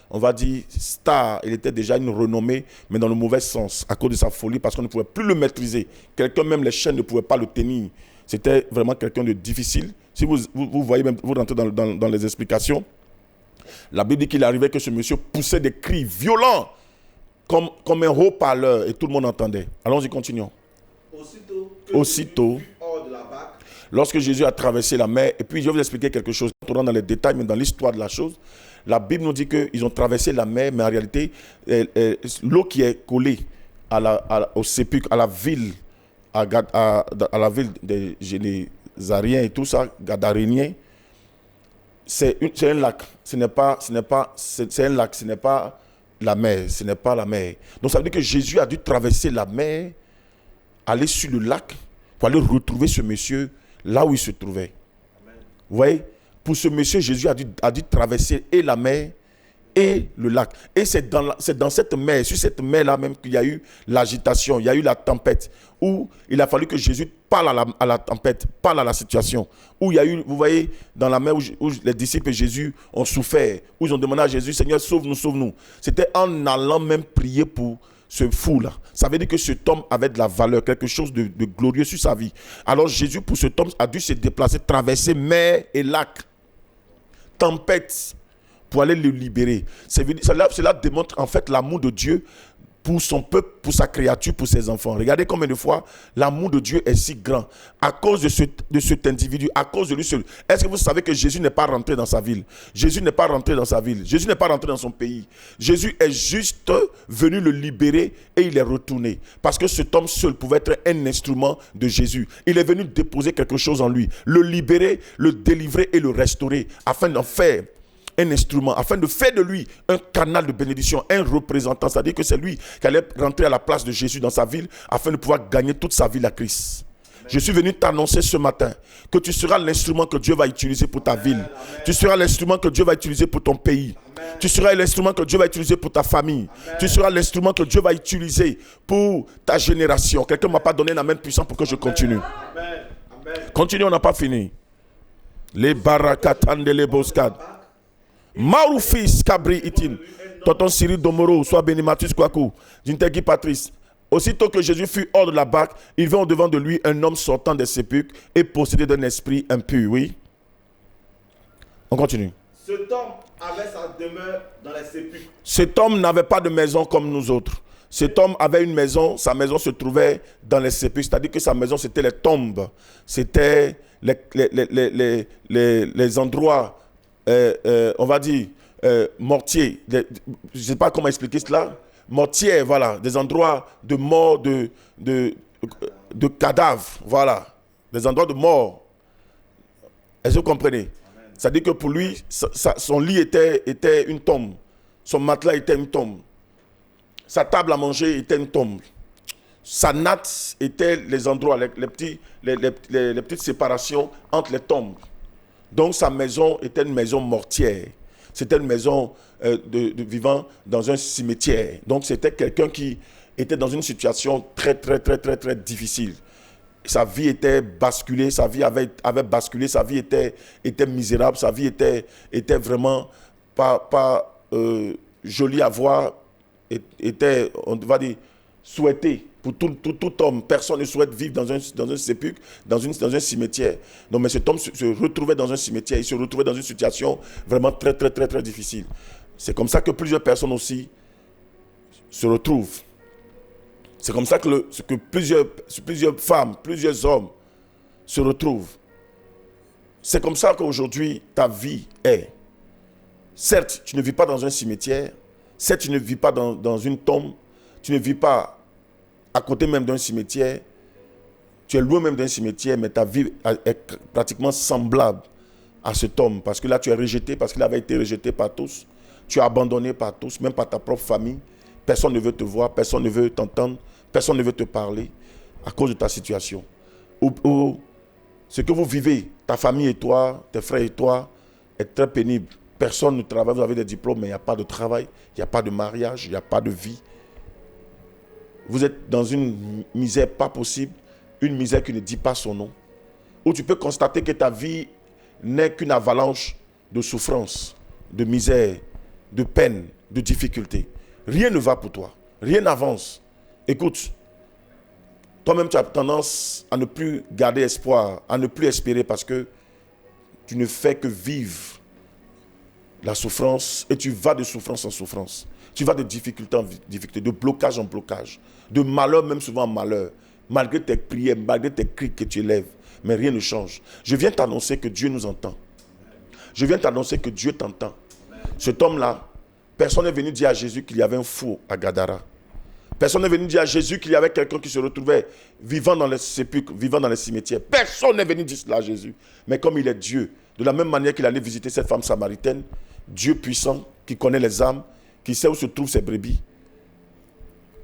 on va dire, star. Il était déjà une renommée, mais dans le mauvais sens, à cause de sa folie, parce qu'on ne pouvait plus le maîtriser. Quelqu'un, même les chaînes ne pouvaient pas le tenir. C'était vraiment quelqu'un de difficile. Si vous voyez, même, vous rentrez dans les explications, la Bible dit qu'il arrivait que ce monsieur poussait des cris violents, comme un haut-parleur, et tout le monde entendait. Allons-y, continuons. Aussitôt, hors de la barque, lorsque Jésus a traversé la mer, et puis je vais vous expliquer quelque chose, on rentre dans les détails, mais dans l'histoire de la chose, la Bible nous dit qu'ils ont traversé la mer, mais en réalité, l'eau qui est collée au sépulcre, à la ville, à la ville des Génésariens et tout ça, Gadaréniens, c'est un lac. C'est un lac, ce n'est pas la mer, ce n'est pas la mer. Donc ça veut dire que Jésus a dû traverser la mer, aller sur le lac pour aller retrouver ce monsieur là où il se trouvait. Amen. Vous voyez, pour ce monsieur, Jésus a dû traverser et la mer et le lac. Et c'est dans cette mer, sur cette mer-là même qu'il y a eu l'agitation, il y a eu la tempête, où il a fallu que Jésus parle à la tempête, parle à la situation. Où il y a eu, vous voyez, dans la mer où les disciples et Jésus ont souffert, où ils ont demandé à Jésus, Seigneur, sauve-nous, sauve-nous. C'était en allant même prier pour ce fou-là. Ça veut dire que cet homme avait de la valeur, quelque chose de glorieux sur sa vie. Alors Jésus, pour cet homme, a dû se déplacer, traverser mer et lac, tempête, pour aller le libérer. Cela démontre en fait l'amour de Dieu pour son peuple, pour sa créature, pour ses enfants. Regardez combien de fois l'amour de Dieu est si grand à cause de cet individu, à cause de lui seul. Est-ce que vous savez que Jésus n'est pas rentré dans sa ville? Jésus n'est pas rentré dans sa ville. Jésus n'est pas rentré dans son pays. Jésus est juste venu le libérer et il est retourné. Parce que cet homme seul pouvait être un instrument de Jésus. Il est venu déposer quelque chose en lui, le libérer, le délivrer et le restaurer afin d'en faire un instrument, afin de faire de lui un canal de bénédiction, un représentant. C'est-à-dire que c'est lui qui allait rentrer à la place de Jésus dans sa ville, afin de pouvoir gagner toute sa ville à Christ. Je suis venu t'annoncer ce matin que tu seras l'instrument que Dieu va utiliser pour ta ville. Tu seras l'instrument que Dieu va utiliser pour ton pays. Tu seras l'instrument que Dieu va utiliser pour ta famille. Tu seras l'instrument que Dieu va utiliser pour ta génération. Quelqu'un ne m'a pas donné un amen puissant pour que je continue. Continue, on n'a pas fini. Les barakatan de les boscades. Maroufis Kabri Itin. Tonton Cyril Domoro, soit béni Mathis Kwaku. Jintegui Patrice. Aussitôt que Jésus fut hors de la barque, il vint au-devant de lui un homme sortant des sépulcres et possédé d'un esprit impur. Oui. On continue. Cet homme avait sa demeure dans les sépulcres. Cet homme n'avait pas de maison comme nous autres. Cet homme avait une maison, sa maison se trouvait dans les sépulcres, c'est-à-dire que sa maison c'était les tombes, c'était les endroits, on va dire, mortiers. Je ne sais pas comment expliquer cela. Mortiers, voilà, des endroits de mort, de cadavres, voilà, des endroits de mort. Est-ce que vous comprenez? C'est-à-dire que pour lui, son lit était une tombe, son matelas était une tombe, sa table à manger était une tombe, sa natte était les endroits, les petites séparations entre les tombes. Donc sa maison était une maison mortière. C'était une maison de vivant dans un cimetière. Donc c'était quelqu'un qui était dans une situation très difficile. Sa vie était basculée, sa vie avait basculé, sa vie était misérable, sa vie était vraiment pas jolie à voir, était, on va dire, souhaitée. Pour tout homme, personne ne souhaite vivre dans un sépulcre, dans un cimetière. Non, mais cet homme se retrouvait dans un cimetière, il se retrouvait dans une situation vraiment très difficile. C'est comme ça que plusieurs personnes aussi se retrouvent. C'est comme ça que plusieurs femmes, plusieurs hommes se retrouvent. C'est comme ça qu'aujourd'hui, ta vie est. Certes, tu ne vis pas dans un cimetière, certes, tu ne vis pas dans une tombe, tu ne vis pas à côté même d'un cimetière, tu es loin même d'un cimetière, mais ta vie est pratiquement semblable à cet homme, parce que là tu es rejeté, parce qu'il avait été rejeté par tous, tu es abandonné par tous, même par ta propre famille, personne ne veut te voir, personne ne veut t'entendre, personne ne veut te parler à cause de ta situation. Ou ce que vous vivez, ta famille et toi, tes frères et toi, est très pénible. Personne ne travaille, vous avez des diplômes, mais il n'y a pas de travail, il n'y a pas de mariage, il n'y a pas de vie. Vous êtes dans une misère pas possible, une misère qui ne dit pas son nom, où tu peux constater que ta vie n'est qu'une avalanche de souffrance, de misère, de peine, de difficulté. Rien ne va pour toi, rien n'avance. Écoute, toi-même tu as tendance à ne plus garder espoir, à ne plus espérer parce que tu ne fais que vivre la souffrance et tu vas de souffrance en souffrance. Tu vas de difficulté en difficulté, de blocage en blocage, de malheur même souvent en malheur, malgré tes prières, malgré tes cris que tu élèves, mais rien ne change. Je viens t'annoncer que Dieu nous entend. Je viens t'annoncer que Dieu t'entend. Cet homme-là, personne n'est venu dire à Jésus qu'il y avait un fou à Gadara. Personne n'est venu dire à Jésus qu'il y avait quelqu'un qui se retrouvait vivant dans les sépulcres, vivant dans les cimetières. Personne n'est venu dire cela à Jésus. Mais comme il est Dieu, de la même manière qu'il allait visiter cette femme samaritaine, Dieu puissant, qui connaît les âmes, qui sait où se trouvent ses brebis,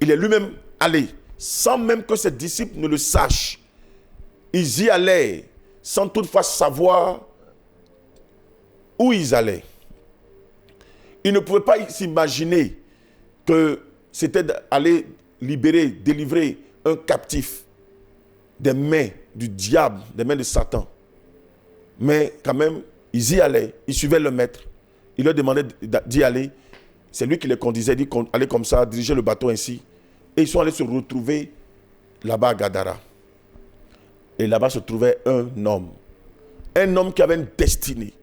il est lui-même allé, sans même que ses disciples ne le sachent. Ils y allaient, sans toutefois savoir où ils allaient. Ils ne pouvaient pas s'imaginer que c'était d'aller libérer, délivrer un captif des mains du diable, des mains de Satan. Mais quand même, ils y allaient, ils suivaient le maître. Il leur demandait d'y aller. C'est lui qui les conduisait, il dit allez comme ça, diriger le bateau ainsi. Et ils sont allés se retrouver là-bas à Gadara. Et là-bas se trouvait un homme qui avait une destinée.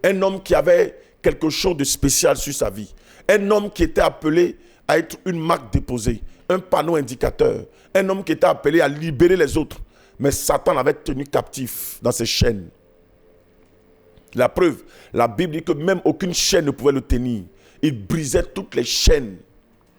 Un homme qui avait quelque chose de spécial sur sa vie. Un homme qui était appelé à être une marque déposée, un panneau indicateur. Un homme qui était appelé à libérer les autres. Mais Satan l'avait tenu captif dans ses chaînes. La preuve, la Bible dit que même aucune chaîne ne pouvait le tenir. Il brisait toutes les chaînes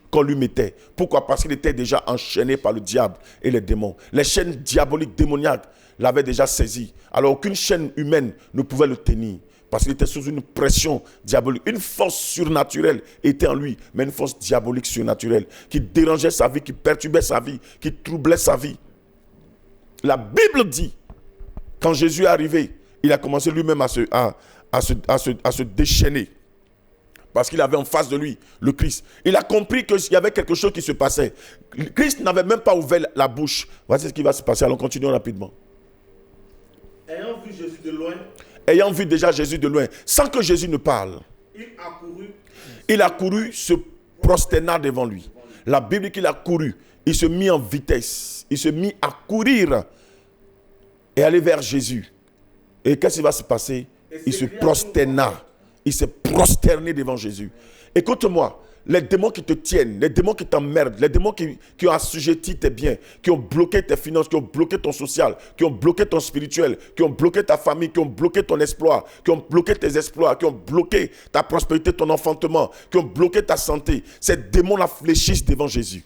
qu'on lui mettait. Pourquoi? Parce qu'il était déjà enchaîné par le diable et les démons. Les chaînes diaboliques, démoniaques l'avaient déjà saisi. Alors aucune chaîne humaine ne pouvait le tenir. Parce qu'il était sous une pression diabolique. Une force surnaturelle était en lui, mais une force diabolique surnaturelle qui dérangeait sa vie, qui perturbait sa vie, qui troublait sa vie. La Bible dit, quand Jésus est arrivé, il a commencé lui-même à se déchaîner. Parce qu'il avait en face de lui le Christ. Il a compris qu'il y avait quelque chose qui se passait. Christ n'avait même pas ouvert la bouche. Voici ce qui va se passer. Allons continuer rapidement. Ayant vu Jésus de loin, Ayant vu déjà Jésus de loin, sans que Jésus ne parle, il a couru, se prosterna devant lui. La Bible dit qu'il a couru. Il se mit en vitesse. Il se mit à courir et aller vers Jésus. Et qu'est-ce qui va se passer? Il se prosterna. Il s'est prosterné devant Jésus. Écoute-moi, les démons qui te tiennent, les démons qui t'emmerdent, les démons qui ont assujetti tes biens, qui ont bloqué tes finances, qui ont bloqué ton social, qui ont bloqué ton spirituel, qui ont bloqué ta famille, qui ont bloqué ton exploit, qui ont bloqué tes exploits, qui ont bloqué ta prospérité, ton enfantement, qui ont bloqué ta santé. Ces démons-là fléchissent devant Jésus.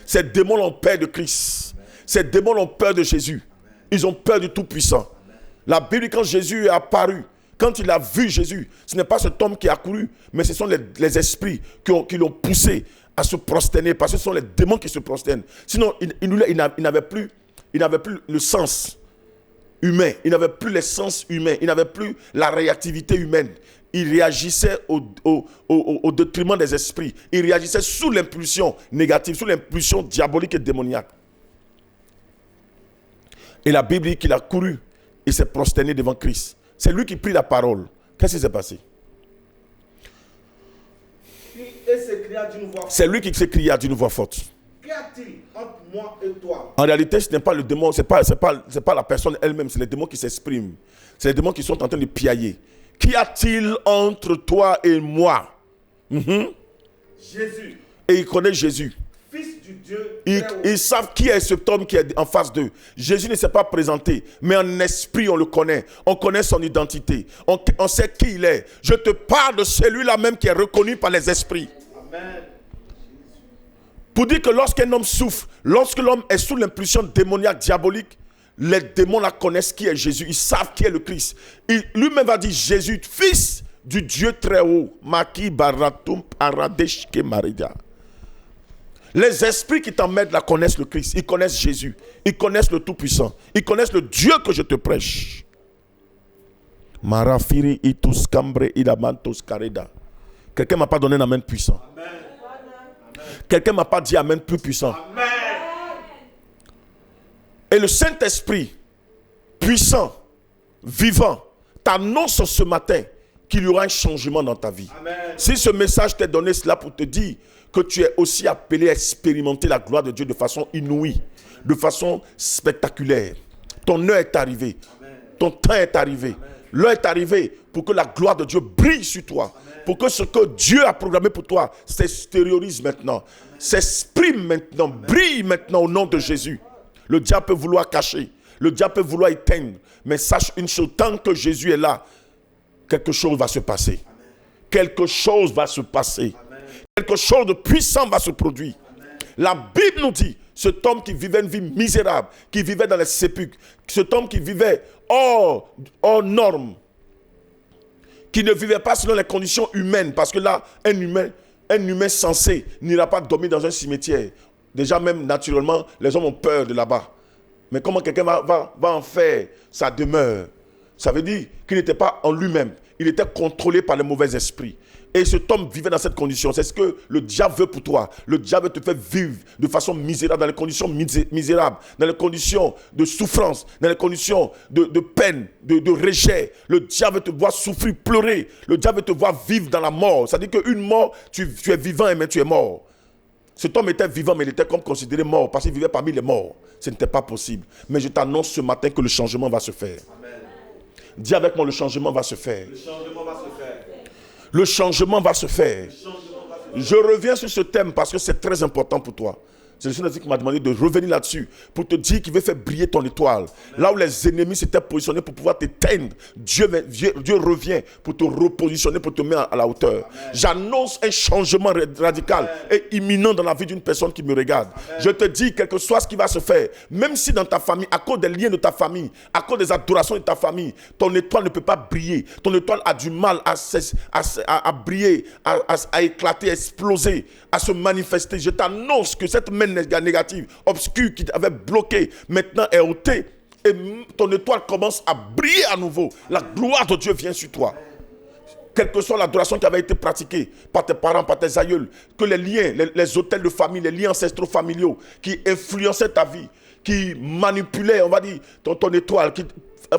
Ces démons ont peur de Christ. Ces démons ont peur de Jésus. Ils ont peur du Tout-Puissant. La Bible, quand Jésus est apparu, quand il a vu Jésus, ce n'est pas cet homme qui a couru, mais ce sont les esprits qui l'ont poussé à se prosterner, parce que ce sont les démons qui se prosternent. Sinon, il n'avait plus le sens humain, il n'avait plus les sens humains, il n'avait plus la réactivité humaine. Il réagissait au détriment des esprits. Il réagissait sous l'impulsion négative, sous l'impulsion diabolique et démoniaque. Et la Bible dit qu'il a couru et s'est prosterné devant Christ. C'est lui qui prit la parole. Qu'est-ce qui s'est passé? C'est lui qui s'écria d'une voix forte. Qu'y a-t-il entre moi et toi? En réalité, ce n'est pas le démon, c'est pas la personne elle-même, c'est les démons qui s'expriment. C'est les démons qui sont en train de piailler. Qu'y a-t-il entre toi et moi? Jésus. Et il connaît Jésus. Fils du Dieu. Ils savent qui est cet homme qui est en face d'eux. Jésus ne s'est pas présenté, mais en esprit, on le connaît. On connaît son identité. On sait qui il est. Je te parle de celui-là même qui est reconnu par les esprits. Amen. Pour dire que lorsqu'un homme souffre, lorsque l'homme est sous l'impulsion démoniaque, diabolique, les démons la connaissent qui est Jésus. Ils savent qui est le Christ. Lui-même va dire Jésus, fils du Dieu très haut. Maki baratum aradeshke marida. Les esprits qui t'emmènent là connaissent le Christ. Ils connaissent Jésus. Ils connaissent le Tout-Puissant. Ils connaissent le Dieu que je te prêche. Marafiri itus cambre idamantos kareda. Quelqu'un ne m'a pas donné un amen puissant. Amen. Quelqu'un ne m'a pas dit amen plus puissant. Amen. Et le Saint-Esprit, puissant, vivant, t'annonce ce matin qu'il y aura un changement dans ta vie. Amen. Si ce message t'est donné, c'est là pour te dire que tu es aussi appelé à expérimenter la gloire de Dieu de façon inouïe, de façon spectaculaire. Ton heure est arrivée. Amen. Ton temps est arrivé. Amen. L'heure est arrivée pour que la gloire de Dieu brille sur toi. Amen. Pour que ce que Dieu a programmé pour toi s'extériorise maintenant. Amen. S'exprime maintenant. Amen. Brille maintenant au nom de Jésus. Le diable peut vouloir cacher. Le diable peut vouloir éteindre. Mais sache une chose, tant que Jésus est là, quelque chose va se passer. Amen. Quelque chose va se passer. Amen. Quelque chose de puissant va se produire. Amen. La Bible nous dit, cet homme qui vivait une vie misérable, qui vivait dans les sépulcres, cet homme qui vivait hors normes, qui ne vivait pas selon les conditions humaines, parce que là, un humain sensé n'ira pas dormir dans un cimetière. Déjà même naturellement, les hommes ont peur de là-bas. Mais comment quelqu'un va en faire sa demeure? Ça veut dire qu'il n'était pas en lui-même. Il était contrôlé par les mauvais esprits. Et cet homme vivait dans cette condition. C'est ce que le diable veut pour toi. Le diable te fait vivre de façon misérable, dans les conditions misérables, dans les conditions de souffrance, dans les conditions de peine, de rejet. Le diable veut te voir souffrir, pleurer. Le diable veut te voir vivre dans la mort. C'est-à-dire qu'une mort, tu es vivant, mais tu es mort. Cet homme était vivant, mais il était comme considéré mort, parce qu'il vivait parmi les morts. Ce n'était pas possible. Mais je t'annonce ce matin que le changement va se faire. Amen. Dis avec moi, le changement va se faire. Le changement va se faire. Le changement va se faire. Je reviens sur ce thème parce que c'est très important pour toi. C'est le Saint-Esprit qui m'a demandé de revenir là-dessus pour te dire qu'il veut faire briller ton étoile. Là où les ennemis s'étaient positionnés pour pouvoir t'éteindre, Dieu revient pour te repositionner, pour te mettre à la hauteur. Amen. J'annonce un changement radical et imminent dans la vie d'une personne qui me regarde. Amen. Je te dis, quel que soit ce qui va se faire, même si dans ta famille, à cause des liens de ta famille, à cause des adorations de ta famille, ton étoile ne peut pas briller. Ton étoile a du mal à briller, à éclater, à exploser, à se manifester. Je t'annonce que cette main négative, obscure, qui t'avait bloqué, maintenant est ôtée. Et ton étoile commence à briller à nouveau. La gloire de Dieu vient sur toi. Quelle que soit l'adoration qui avait été pratiquée par tes parents, par tes aïeuls, que les liens, les hôtels de famille, les liens ancestraux familiaux qui influençaient ta vie, qui manipulaient, on va dire, ton étoile, qui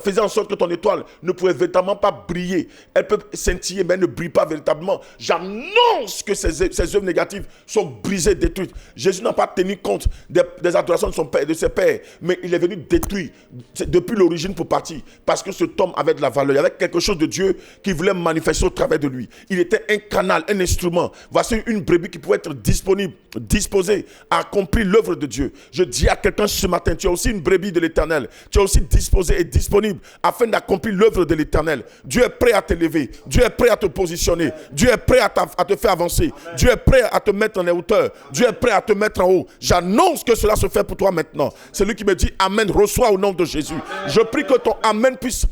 faisait en sorte que ton étoile ne pouvait véritablement pas briller. Elle peut scintiller, mais elle ne brille pas véritablement. J'annonce que ces œuvres négatives sont brisées, détruites. Jésus n'a pas tenu compte des adorations de son père, de ses pères, mais il est venu détruire depuis l'origine pour partir, parce que cet homme avait de la valeur. Il y avait quelque chose de Dieu qui voulait manifester au travers de lui. Il était un canal, un instrument. Voici une brebis qui pouvait être disponible, disposée à accomplir l'œuvre de Dieu. Je dis à quelqu'un ce matin, tu es aussi une brebis de l'Éternel. Tu es aussi disposé et disponible afin d'accomplir l'œuvre de l'Éternel. Dieu est prêt à t'élever. Dieu est prêt à te positionner. Dieu est prêt à te faire avancer. Amen. Dieu est prêt à te mettre en hauteur. Amen. Dieu est prêt à te mettre en haut. J'annonce que cela se fait pour toi maintenant. Celui qui me dit Amen, reçois au nom de Jésus. Amen. Je prie que ton Amen puisse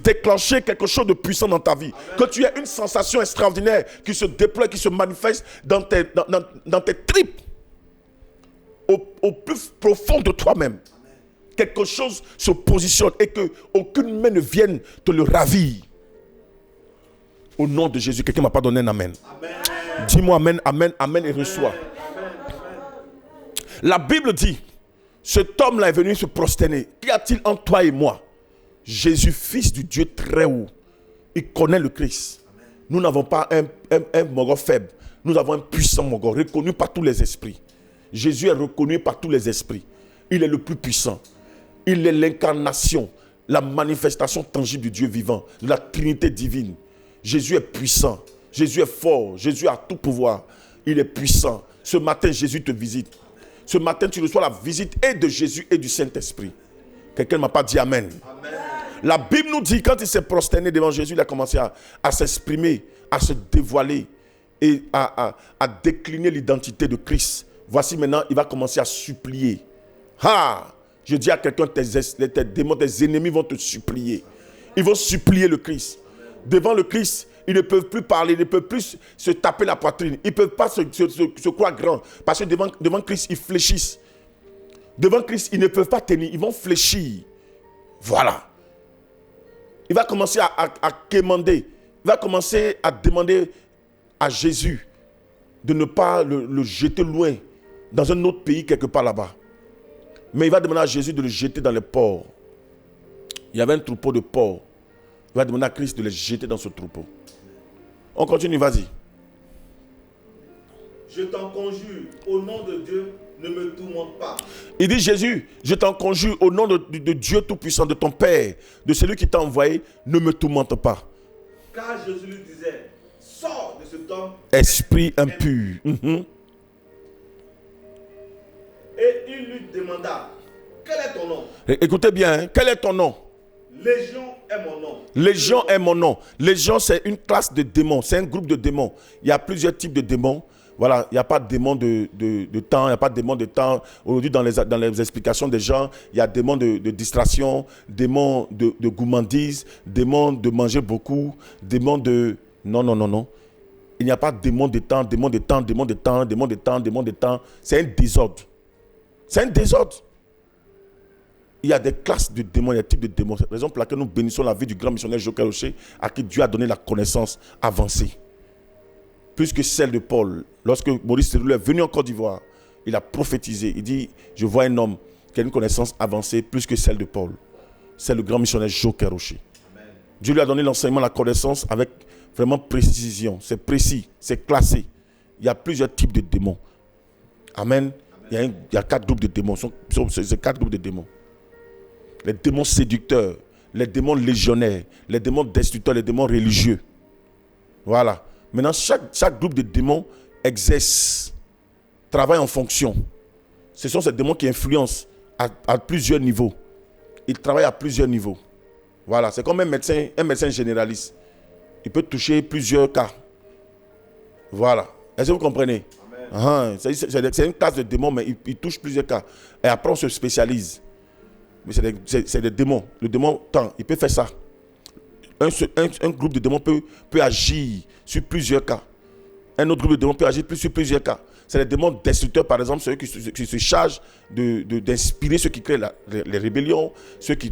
déclencher quelque chose de puissant dans ta vie. Amen. Que tu aies une sensation extraordinaire qui se déploie, qui se manifeste dans tes tripes, au plus profond de toi-même. Quelque chose se positionne et qu'aucune main ne vienne te le ravir. Au nom de Jésus, quelqu'un ne m'a pas donné un amen. Amen. Dis-moi amen, amen, amen et reçois. Amen. La Bible dit, cet homme-là est venu se prosterner. Qu'y a-t-il entre toi et moi? Jésus, fils du Dieu très haut. Il connaît le Christ. Amen. Nous n'avons pas un Mogo faible. Nous avons un puissant Mogo, reconnu par tous les esprits. Jésus est reconnu par tous les esprits. Il est le plus puissant. Il est l'incarnation, la manifestation tangible du Dieu vivant, de la Trinité divine. Jésus est puissant, Jésus est fort, Jésus a tout pouvoir. Il est puissant. Ce matin, Jésus te visite. Ce matin, tu reçois la visite et de Jésus et du Saint-Esprit. Quelqu'un ne m'a pas dit Amen. Amen. La Bible nous dit, quand il s'est prosterné devant Jésus, il a commencé à s'exprimer, à se dévoiler et à décliner l'identité de Christ. Voici maintenant, il va commencer à supplier. Je dis à quelqu'un, tes démons, tes ennemis vont te supplier. Ils vont supplier le Christ. Devant le Christ, ils ne peuvent plus parler, ils ne peuvent plus se taper la poitrine. Ils ne peuvent pas se croire grands. Parce que devant Christ, ils fléchissent. Devant Christ, ils ne peuvent pas tenir. Ils vont fléchir. Voilà. Il va commencer à quémander. Il va commencer à demander à Jésus de ne pas le jeter loin, dans un autre pays, quelque part là-bas. Mais il va demander à Jésus de le jeter dans les porcs. Il y avait un troupeau de porcs. Il va demander à Christ de les jeter dans ce troupeau. On continue, vas-y. Je t'en conjure, au nom de Dieu, ne me tourmente pas. Il dit, Jésus, je t'en conjure au nom de Dieu Tout-Puissant, de ton Père, de celui qui t'a envoyé, ne me tourmente pas. Car Jésus lui disait, sors de cet homme. Esprit impur. Et il lui demanda, quel est ton nom? Écoutez bien, hein? Quel est ton nom? Légion est mon nom. Légion est mon nom. Légion, c'est une classe de démons, c'est un groupe de démons. Il y a plusieurs types de démons. Voilà, il n'y a pas de démon de temps, il n'y a pas de démon de temps. Aujourd'hui, dans les explications des gens, il y a démons de distraction, démons de gourmandise, démons de manger beaucoup, démons de... Non. Il n'y a pas de démon de temps, démon de temps, démon de temps, démon de temps, démon de temps. C'est un désordre. C'est un désordre. Il y a des classes de démons, il y a des types de démons. C'est la raison pour laquelle nous bénissons la vie du grand missionnaire Joker Rocher, à qui Dieu a donné la connaissance avancée. Plus que celle de Paul. Lorsque Maurice Cerullo est venu en Côte d'Ivoire, il a prophétisé. Il dit, je vois un homme qui a une connaissance avancée plus que celle de Paul. C'est le grand missionnaire Joker Rocher. Amen. Dieu lui a donné l'enseignement, la connaissance avec vraiment précision. C'est précis, c'est classé. Il y a plusieurs types de démons. Amen. Il y a 4 groupes de démons. C'est 4 groupes de démons. Les démons séducteurs, les démons légionnaires, les démons destructeurs, les démons religieux. Voilà. Maintenant, chaque groupe de démons exerce, travaille en fonction. ce sont ces démons qui influencent à plusieurs niveaux. Ils travaillent à plusieurs niveaux. Voilà, c'est comme un médecin généraliste. Il peut toucher plusieurs cas. Voilà. Est-ce que vous comprenez? C'est une classe de démons, mais il touche plusieurs cas. Et après, on se spécialise. Mais c'est des démons. Le démon, il peut faire ça. Un groupe de démons peut agir sur plusieurs cas. Un autre groupe de démons peut agir sur plusieurs cas. C'est les démons destructeurs, par exemple, ceux qui se chargent d'inspirer ceux qui créent les rébellions,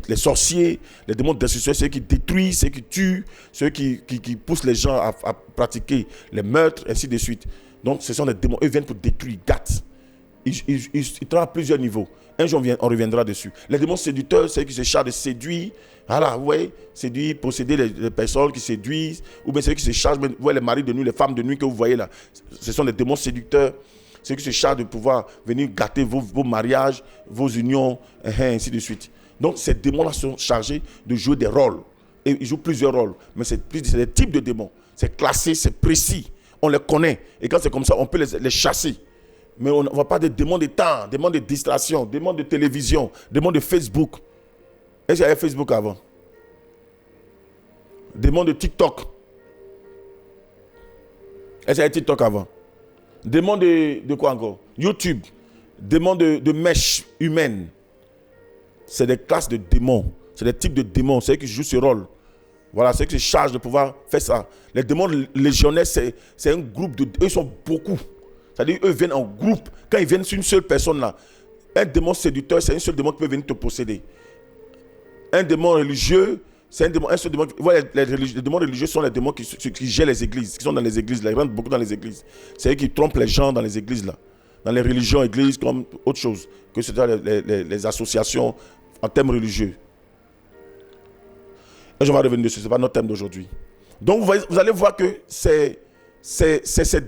les sorciers, les démons destructeurs, ceux qui détruisent, ceux qui tuent, ceux qui poussent les gens à pratiquer les meurtres, ainsi de suite. Donc, ce sont des démons. Eux viennent pour détruire, gâtent. Ils travaillent à plusieurs niveaux. Un jour, on reviendra dessus. Les démons séducteurs, ceux qui se chargent de séduire. Voilà, vous voyez, séduire, posséder les personnes qui séduisent. Ou bien ceux qui se chargent, vous voyez, les maris de nuit, les femmes de nuit que vous voyez là. Ce sont des démons séducteurs. Ceux qui se chargent de pouvoir venir gâter vos mariages, vos unions, et ainsi de suite. Donc, ces démons-là sont chargés de jouer des rôles. Et ils jouent plusieurs rôles. Mais c'est des types de démons. C'est classé, c'est précis. On les connaît. Et quand c'est comme ça, on peut les chasser. Mais on ne voit pas des démons de temps, démons de distraction, démons de télévision, démons de Facebook. Est-ce qu'il y avait Facebook avant? Démons de TikTok. Est-ce qu'il y avait TikTok avant? Démons de quoi encore? YouTube. Démons de mèches humaines. C'est des classes de démons. C'est des types de démons. C'est eux qui jouent ce rôle. Voilà, c'est eux qui se chargent de pouvoir faire ça. Les démons légionnaires, c'est un groupe de... Eux, ils sont beaucoup. C'est-à-dire, eux viennent en groupe. Quand ils viennent sur une seule personne là, un démon séducteur, c'est un seul démon qui peut venir te posséder. Un démon religieux, c'est un seul démon. Voilà, les démons religieux sont les démons qui gèrent les églises, qui sont dans les églises là. Ils rentrent beaucoup dans les églises. C'est eux qui trompent les gens dans les églises là. Dans les religions, églises, comme autre chose que ce soit les associations en termes religieux. Et je vais revenir dessus, ce n'est pas notre thème d'aujourd'hui. Donc vous allez voir que ces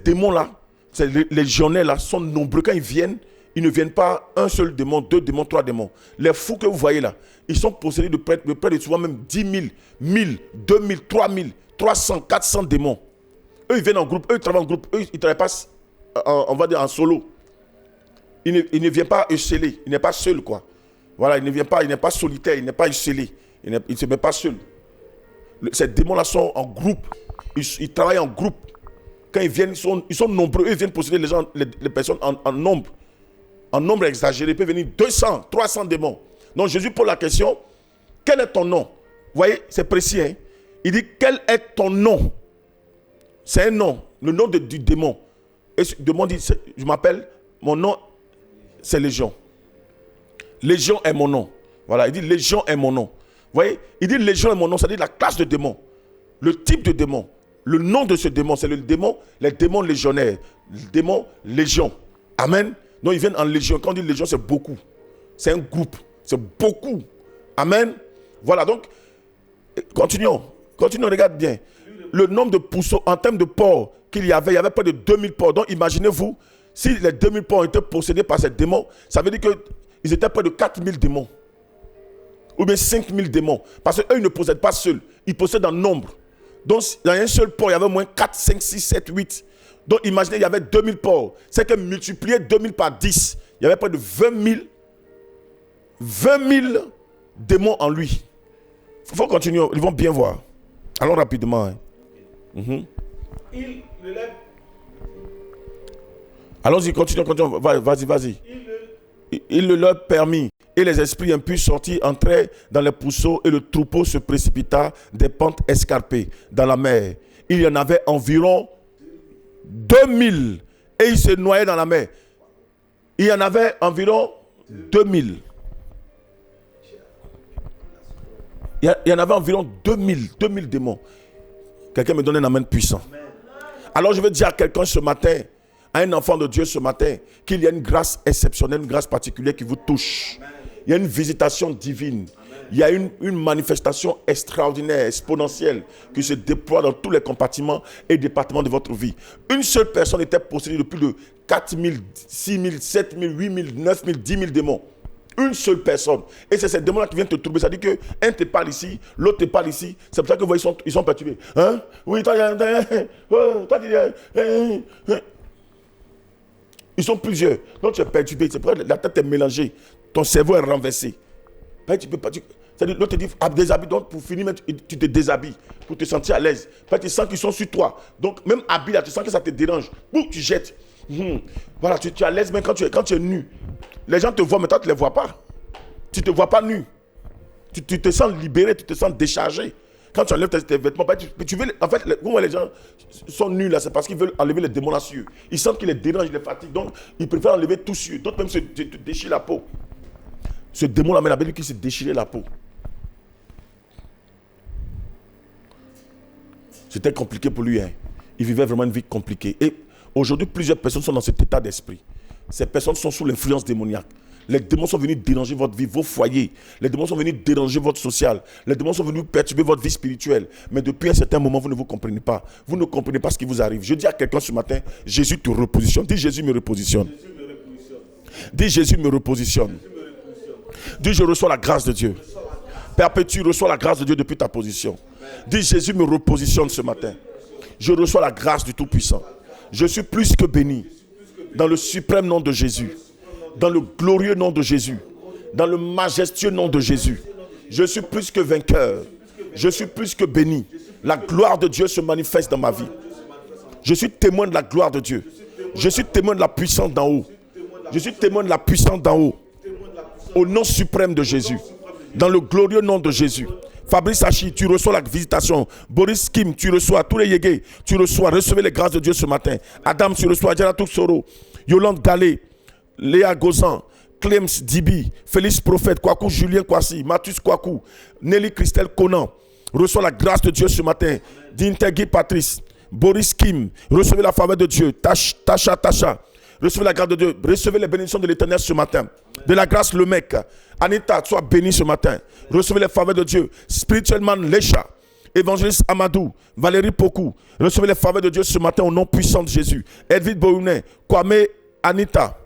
démons là, ces légionnaires là sont nombreux. Quand ils viennent, ils ne viennent pas un seul démon, 2 démons, 3 démons. Les fous que vous voyez là, ils sont possédés de près de souvent même 10 000, 1000, 2000, 3000, 300, 400 démons. Eux, ils viennent en groupe, eux, ils travaillent en groupe, eux, ils ne travaillent pas, on va dire, en solo. Il ne vient pas esselé, il n'est pas seul, quoi. Voilà, il n'est pas solitaire, il n'est pas esselé, il ne se met pas seul. Ces démons-là sont en groupe, ils travaillent en groupe. Quand ils viennent, ils sont nombreux, eux, ils viennent posséder les personnes en nombre exagéré. Il peut venir 200, 300 démons. Donc Jésus pose la question, quel est ton nom? Vous voyez, c'est précis. Hein? Il dit, quel est ton nom? C'est un nom, le nom du démon. Et le démon dit, je m'appelle, mon nom, c'est Légion. Légion est mon nom. Voilà, il dit, Légion est mon nom. Vous voyez, il dit, Légion est mon nom, c'est-à-dire la classe de démon. Le type de démon. Le nom de ce démon, c'est les démons légionnaires. Le démon Légion. Amen. Donc ils viennent en légion. Quand on dit légion, c'est beaucoup. C'est un groupe. C'est beaucoup. Amen. Voilà, donc, continuons, regarde bien. Le nombre de pousseaux, en termes de porcs qu'il y avait près de 2000 porcs. Donc imaginez-vous, si les 2000 porcs étaient possédés par ces démons, ça veut dire qu'ils étaient près de 4000 démons. Ou bien 5000 démons. Parce qu'eux, ils ne possèdent pas seuls. Ils possèdent en nombre. Donc, dans un seul porc, il y avait au moins 4, 5, 6, 7, 8. Donc, imaginez, il y avait 2000 porcs. C'est que multiplier 2000 par 10, il y avait près de 20 000 démons en lui. Il faut continuer, ils vont bien voir. Allons rapidement. Hein. Il le lève. Allons-y, continuons. Vas-y. Il le leur permit. Et les esprits impurs sortis entraient dans les pousseaux et le troupeau se précipita des pentes escarpées dans la mer. Il y en avait environ 2000 et ils se noyaient dans la mer. Il y en avait environ 2000. Il y en avait environ 2000 démons. Quelqu'un me donne un amen puissant. Alors je veux dire à quelqu'un ce matin, à un enfant de Dieu ce matin, qu'il y a une grâce exceptionnelle, une grâce particulière qui vous touche. Il y a une visitation divine. Il y a une manifestation extraordinaire, exponentielle, qui se déploie dans tous les compartiments et départements de votre vie. Une seule personne était possédée de plus de 4 000, 6 000, 7 000, 8 000, 9 000, 10 000 démons. Une seule personne. Et c'est ces démons-là qui viennent te troubler. Ça veut dire qu'un te parle ici, l'autre te parle ici. C'est pour ça que vous voyez, ils sont perturbés. Hein? Oui, toi, Ils sont plusieurs. Donc tu es perturbé. C'est pourquoi la tête est mélangée. Ton cerveau est renversé. Tu peux pas. C'est-à-dire, l'autre te dit, déshabille. Donc pour finir, tu te déshabilles. Pour te sentir à l'aise. Tu sens qu'ils sont sur toi. Donc même habillé là, tu sens que ça te dérange. Boum, tu jettes. Voilà, tu es à l'aise même quand tu es nu. Les gens te voient, mais toi tu ne les vois pas. Tu ne te vois pas nu. Tu te sens libéré, tu te sens déchargé. Quand tu enlèves tes vêtements, tu veux, en fait, les gens sont nus là, c'est parce qu'ils veulent enlever les démons sur eux. Ils sentent qu'ils les dérangent, ils les fatiguent, donc ils préfèrent enlever tout sur eux. D'autres même se déchirent la peau. Ce démon-là, mais la Bible qui se déchirait la peau. C'était compliqué pour lui. Hein. Il vivait vraiment une vie compliquée. Et aujourd'hui, plusieurs personnes sont dans cet état d'esprit. Ces personnes sont sous l'influence démoniaque. Les démons sont venus déranger votre vie, vos foyers. Les démons sont venus déranger votre social. Les démons sont venus perturber votre vie spirituelle. Mais depuis un certain moment, vous ne vous comprenez pas. Vous ne comprenez pas ce qui vous arrive. Je dis à quelqu'un ce matin, Jésus te repositionne. Dis Jésus me repositionne. Dis Jésus me repositionne. Dis je reçois la grâce de Dieu. Perpétue, reçois la grâce de Dieu depuis ta position. Dis Jésus me repositionne ce matin. Je reçois la grâce du Tout-Puissant. Je suis plus que béni. Dans le suprême nom de Jésus. Dans le glorieux nom de Jésus. Dans le majestueux nom de Jésus. Je suis plus que vainqueur. Je suis plus que béni. La gloire de Dieu se manifeste dans ma vie. Je suis témoin de la gloire de Dieu. Je suis témoin de la puissance d'en haut. Je suis témoin de la puissance d'en haut. Au nom suprême de Jésus. Dans le glorieux nom de Jésus. Fabrice Hachi, tu reçois la visitation. Boris Kim, tu reçois. Tous les yégués, tu reçois. Recevez les grâces de Dieu ce matin. Adam, tu reçois. Diana Soro, Yolande Galé, Léa Gozan, Clems Dibi, Félix Prophète, Kwaku Julien Kwasi, Mathus Kwaku, Nelly Christelle Conan. Reçois la grâce de Dieu ce matin. Dintegui Patrice, Boris Kim, recevez la faveur de Dieu. Tasha. Recevez la grâce de Dieu. Recevez les bénédictions de l'Éternel ce matin. De la grâce, le mec. Anita, sois béni ce matin. Recevez les faveurs de Dieu. Spirituellement, Lécha. Évangéliste Amadou. Valérie Pokou. Recevez les faveurs de Dieu ce matin au nom puissant de Jésus. Edwin Bohounet. Kwame Anita.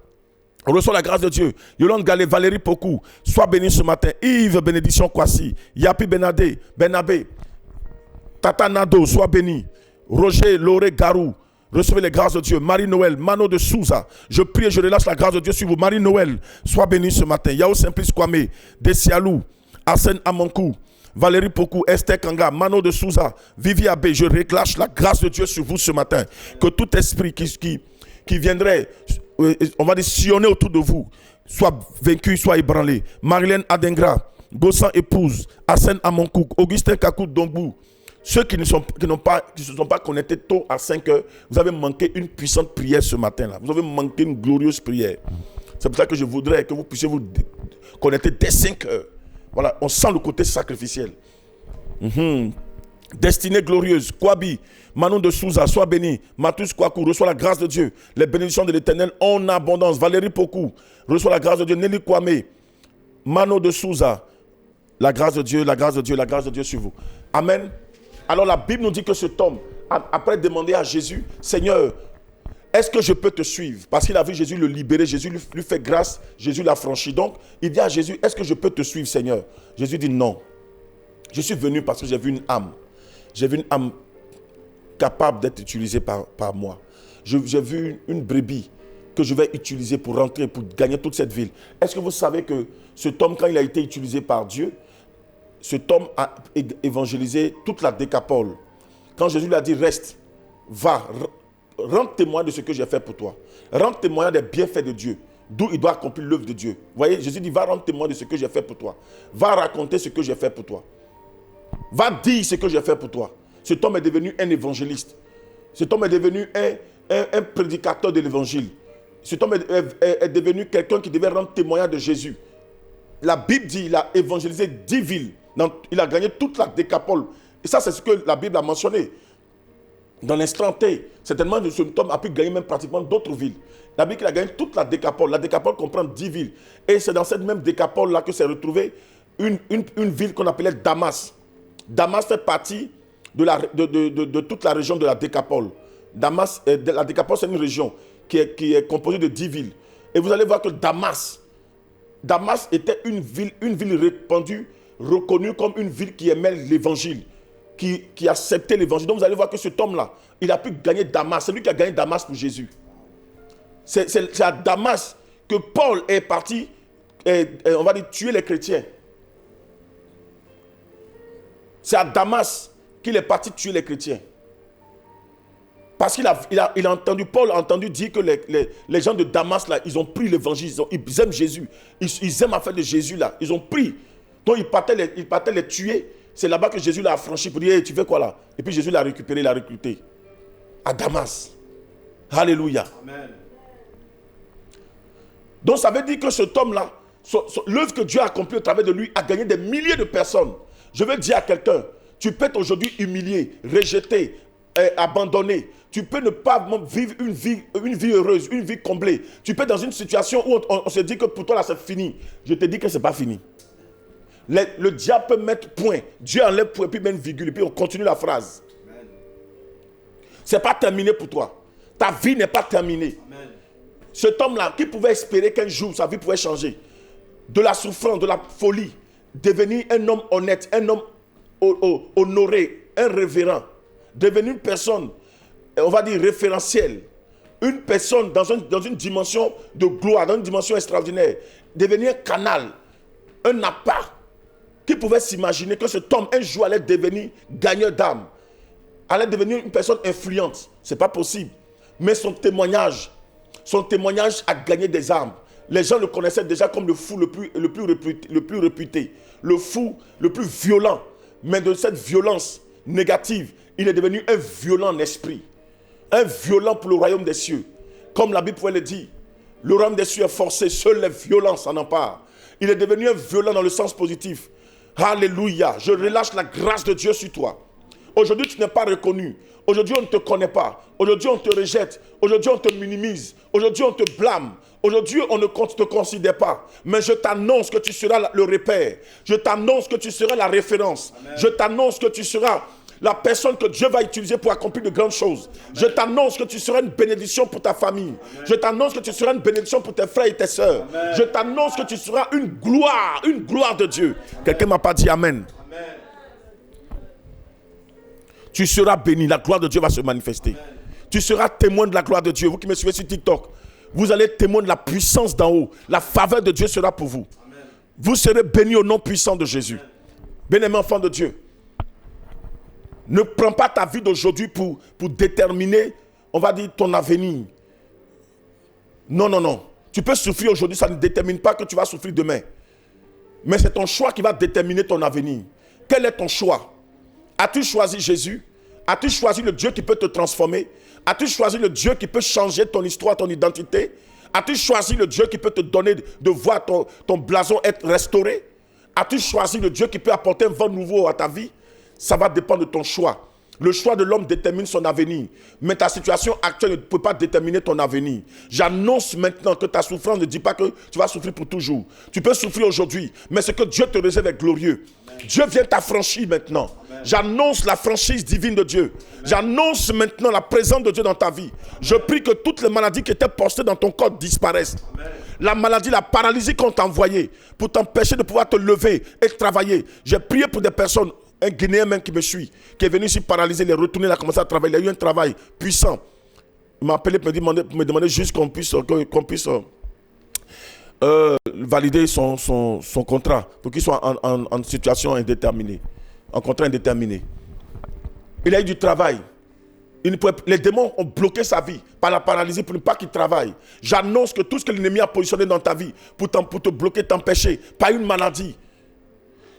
Reçois la grâce de Dieu. Yolande Galé, Valérie Pokou. Sois béni ce matin. Yves Bénédiction Kwasi. Yapi Benabé. Tata Nado, sois béni. Roger Loré Garou. Recevez les grâces de Dieu. Marie-Noël, Mano de Souza. Je prie et je relâche la grâce de Dieu sur vous. Marie-Noël, sois bénie ce matin. Yao Simplice Kwame, Desialou, Arsène Amankou, Valérie Pokou, Esther Kanga, Mano de Souza, Vivi Abbé. Je relâche la grâce de Dieu sur vous ce matin. Que tout esprit qui viendrait, on va dire, sillonner autour de vous, soit vaincu, soit ébranlé. Marilène Adengra, Gossan Épouse, Arsène Amankou, Augustin Kakou Dongbu. Ceux qui ne se sont pas connectés tôt à 5 heures, vous avez manqué une puissante prière ce matin-là. Vous avez manqué une glorieuse prière. C'est pour ça que je voudrais que vous puissiez vous connecter dès 5 heures. Voilà, on sent le côté sacrificiel. Destinée glorieuse, Kwabi, Manon de Souza, sois béni. Matus Kwaku, reçois la grâce de Dieu. Les bénédictions de l'Éternel en abondance. Valérie Pokou, reçois la grâce de Dieu. Nelly Kwame, Manon de Souza, la grâce de Dieu, la grâce de Dieu, la grâce de Dieu sur vous. Amen. Alors la Bible nous dit que cet homme, après demander à Jésus, Seigneur, est-ce que je peux te suivre? Parce qu'il a vu Jésus le libérer, Jésus lui fait grâce, Jésus l'a franchi. Donc, il dit à Jésus, est-ce que je peux te suivre, Seigneur? Jésus dit non. Je suis venu parce que j'ai vu une âme. J'ai vu une âme capable d'être utilisée par moi. J'ai vu une brebis que je vais utiliser pour rentrer, pour gagner toute cette ville. Est-ce que vous savez que cet homme, quand il a été utilisé par Dieu, cet homme a évangélisé toute la Décapole. Quand Jésus lui a dit, reste, va, rends témoin de ce que j'ai fait pour toi. Rends témoin des bienfaits de Dieu, d'où il doit accomplir l'œuvre de Dieu. Vous voyez, Jésus dit, va rendre témoin de ce que j'ai fait pour toi. Va raconter ce que j'ai fait pour toi. Va dire ce que j'ai fait pour toi. Cet homme est devenu un évangéliste. Cet homme est devenu un prédicateur de l'évangile. Cet homme est devenu quelqu'un qui devait rendre témoignage de Jésus. La Bible dit qu'il a évangélisé 10 villes. Il a gagné toute la Décapole. Et ça, c'est ce que la Bible a mentionné. Dans l'instant T, certainement, cet homme a pu gagner même pratiquement d'autres villes. La Bible, il a gagné toute la Décapole. La Décapole comprend 10 villes. Et c'est dans cette même Décapole-là que s'est retrouvée une ville qu'on appelait Damas. Damas fait partie de toute la région de la Décapole. Damas, la Décapole, c'est une région qui est composée de 10 villes. Et vous allez voir que Damas était une ville répandue, reconnue comme une ville qui aimait l'évangile, qui acceptait l'évangile. Donc vous allez voir que cet homme-là, il a pu gagner Damas. C'est lui qui a gagné Damas pour Jésus. C'est à Damas que Paul est parti, on va dire, tuer les chrétiens. C'est à Damas qu'il est parti tuer les chrétiens. Parce qu'il a entendu, Paul a entendu dire que les gens de Damas, là, ils ont pris l'évangile, ils aiment Jésus. Ils aiment l'affaire de Jésus, là. Ils ont pris. Donc, ils partaient les tuer. C'est là-bas que Jésus l'a affranchi pour dire, hey, tu fais quoi là? Et puis Jésus l'a récupéré, l'a recruté. À Damas. Alléluia. Amen. Donc, ça veut dire que cet homme-là, l'œuvre que Dieu a accomplie au travers de lui a gagné des milliers de personnes. Je veux dire à quelqu'un, tu peux être aujourd'hui humilié, rejeté, abandonné. Tu peux ne pas vivre une vie heureuse, une vie comblée. Tu peux être dans une situation où on se dit que pour toi là c'est fini. Je te dis que ce n'est pas fini. Le diable peut mettre point. Dieu enlève point, puis met une virgule, et puis on continue la phrase. Ce n'est pas terminé pour toi. Ta vie n'est pas terminée. Amen. Cet homme-là, qui pouvait espérer qu'un jour sa vie pouvait changer, de la souffrance, de la folie, devenir un homme honnête, un homme honoré, un révérend, devenir une personne, on va dire référentielle, une personne dans une dimension de gloire, dans une dimension extraordinaire, devenir un canal, un appât. Qui pouvait s'imaginer que cet homme un jour allait devenir gagneur d'âme, allait devenir une personne influente? Ce n'est pas possible. Mais son témoignage a gagné des âmes. Les gens le connaissaient déjà comme le fou le plus réputé, le fou le plus violent. Mais de cette violence négative, il est devenu un violent en esprit, un violent pour le royaume des cieux. Comme la Bible pouvait le dire, le royaume des cieux est forcé, seules les violences en emparent. Il est devenu un violent dans le sens positif. Alléluia, je relâche la grâce de Dieu sur toi. Aujourd'hui, tu n'es pas reconnu. Aujourd'hui, on ne te connaît pas. Aujourd'hui, on te rejette. Aujourd'hui, on te minimise. Aujourd'hui, on te blâme. Aujourd'hui, on ne te considère pas. Mais je t'annonce que tu seras le repère. Je t'annonce que tu seras la référence. Amen. Je t'annonce que tu seras la personne que Dieu va utiliser pour accomplir de grandes choses. Amen. Je t'annonce que tu seras une bénédiction pour ta famille. Amen. Je t'annonce que tu seras une bénédiction pour tes frères et tes sœurs. Amen. Je t'annonce que tu seras une gloire de Dieu. Amen. Quelqu'un m'a pas dit Amen. Amen. Tu seras béni, la gloire de Dieu va se manifester. Amen. Tu seras témoin de la gloire de Dieu. Vous qui me suivez sur TikTok, vous allez témoin de la puissance d'en haut. La faveur de Dieu sera pour vous. Amen. Vous serez bénis au nom puissant de Jésus. Bien-aimé enfant de Dieu, ne prends pas ta vie d'aujourd'hui pour déterminer, on va dire, ton avenir. Non. Tu peux souffrir aujourd'hui, ça ne détermine pas que tu vas souffrir demain. Mais c'est ton choix qui va déterminer ton avenir. Quel est ton choix? As-tu choisi Jésus? As-tu choisi le Dieu qui peut te transformer? As-tu choisi le Dieu qui peut changer ton histoire, ton identité? As-tu choisi le Dieu qui peut te donner de voir ton blason être restauré? As-tu choisi le Dieu qui peut apporter un vent nouveau à ta vie? Ça va dépendre de ton choix. Le choix de l'homme détermine son avenir. Mais ta situation actuelle ne peut pas déterminer ton avenir. J'annonce maintenant que ta souffrance ne dit pas que tu vas souffrir pour toujours. Tu peux souffrir aujourd'hui, mais ce que Dieu te réserve est glorieux. Amen. Dieu vient t'affranchir maintenant. Amen. J'annonce la franchise divine de Dieu. Amen. J'annonce maintenant la présence de Dieu dans ta vie. Amen. Je prie que toutes les maladies qui étaient postées dans ton corps disparaissent. Amen. La maladie, la paralysie qu'on t'a envoyée pour t'empêcher de pouvoir te lever et travailler. J'ai prié pour des personnes. Un Guinéen même qui me suit, qui est venu ici paralysé, il est retourné, il a commencé à travailler. Il a eu un travail puissant. Il m'a appelé pour me demander juste qu'on puisse valider son contrat pour qu'il soit en situation indéterminée, en contrat indéterminé. Il a eu du travail. Les démons ont bloqué sa vie par la paralysie pour ne pas qu'il travaille. J'annonce que tout ce que l'ennemi a positionné dans ta vie pour te bloquer, t'empêcher, par une maladie,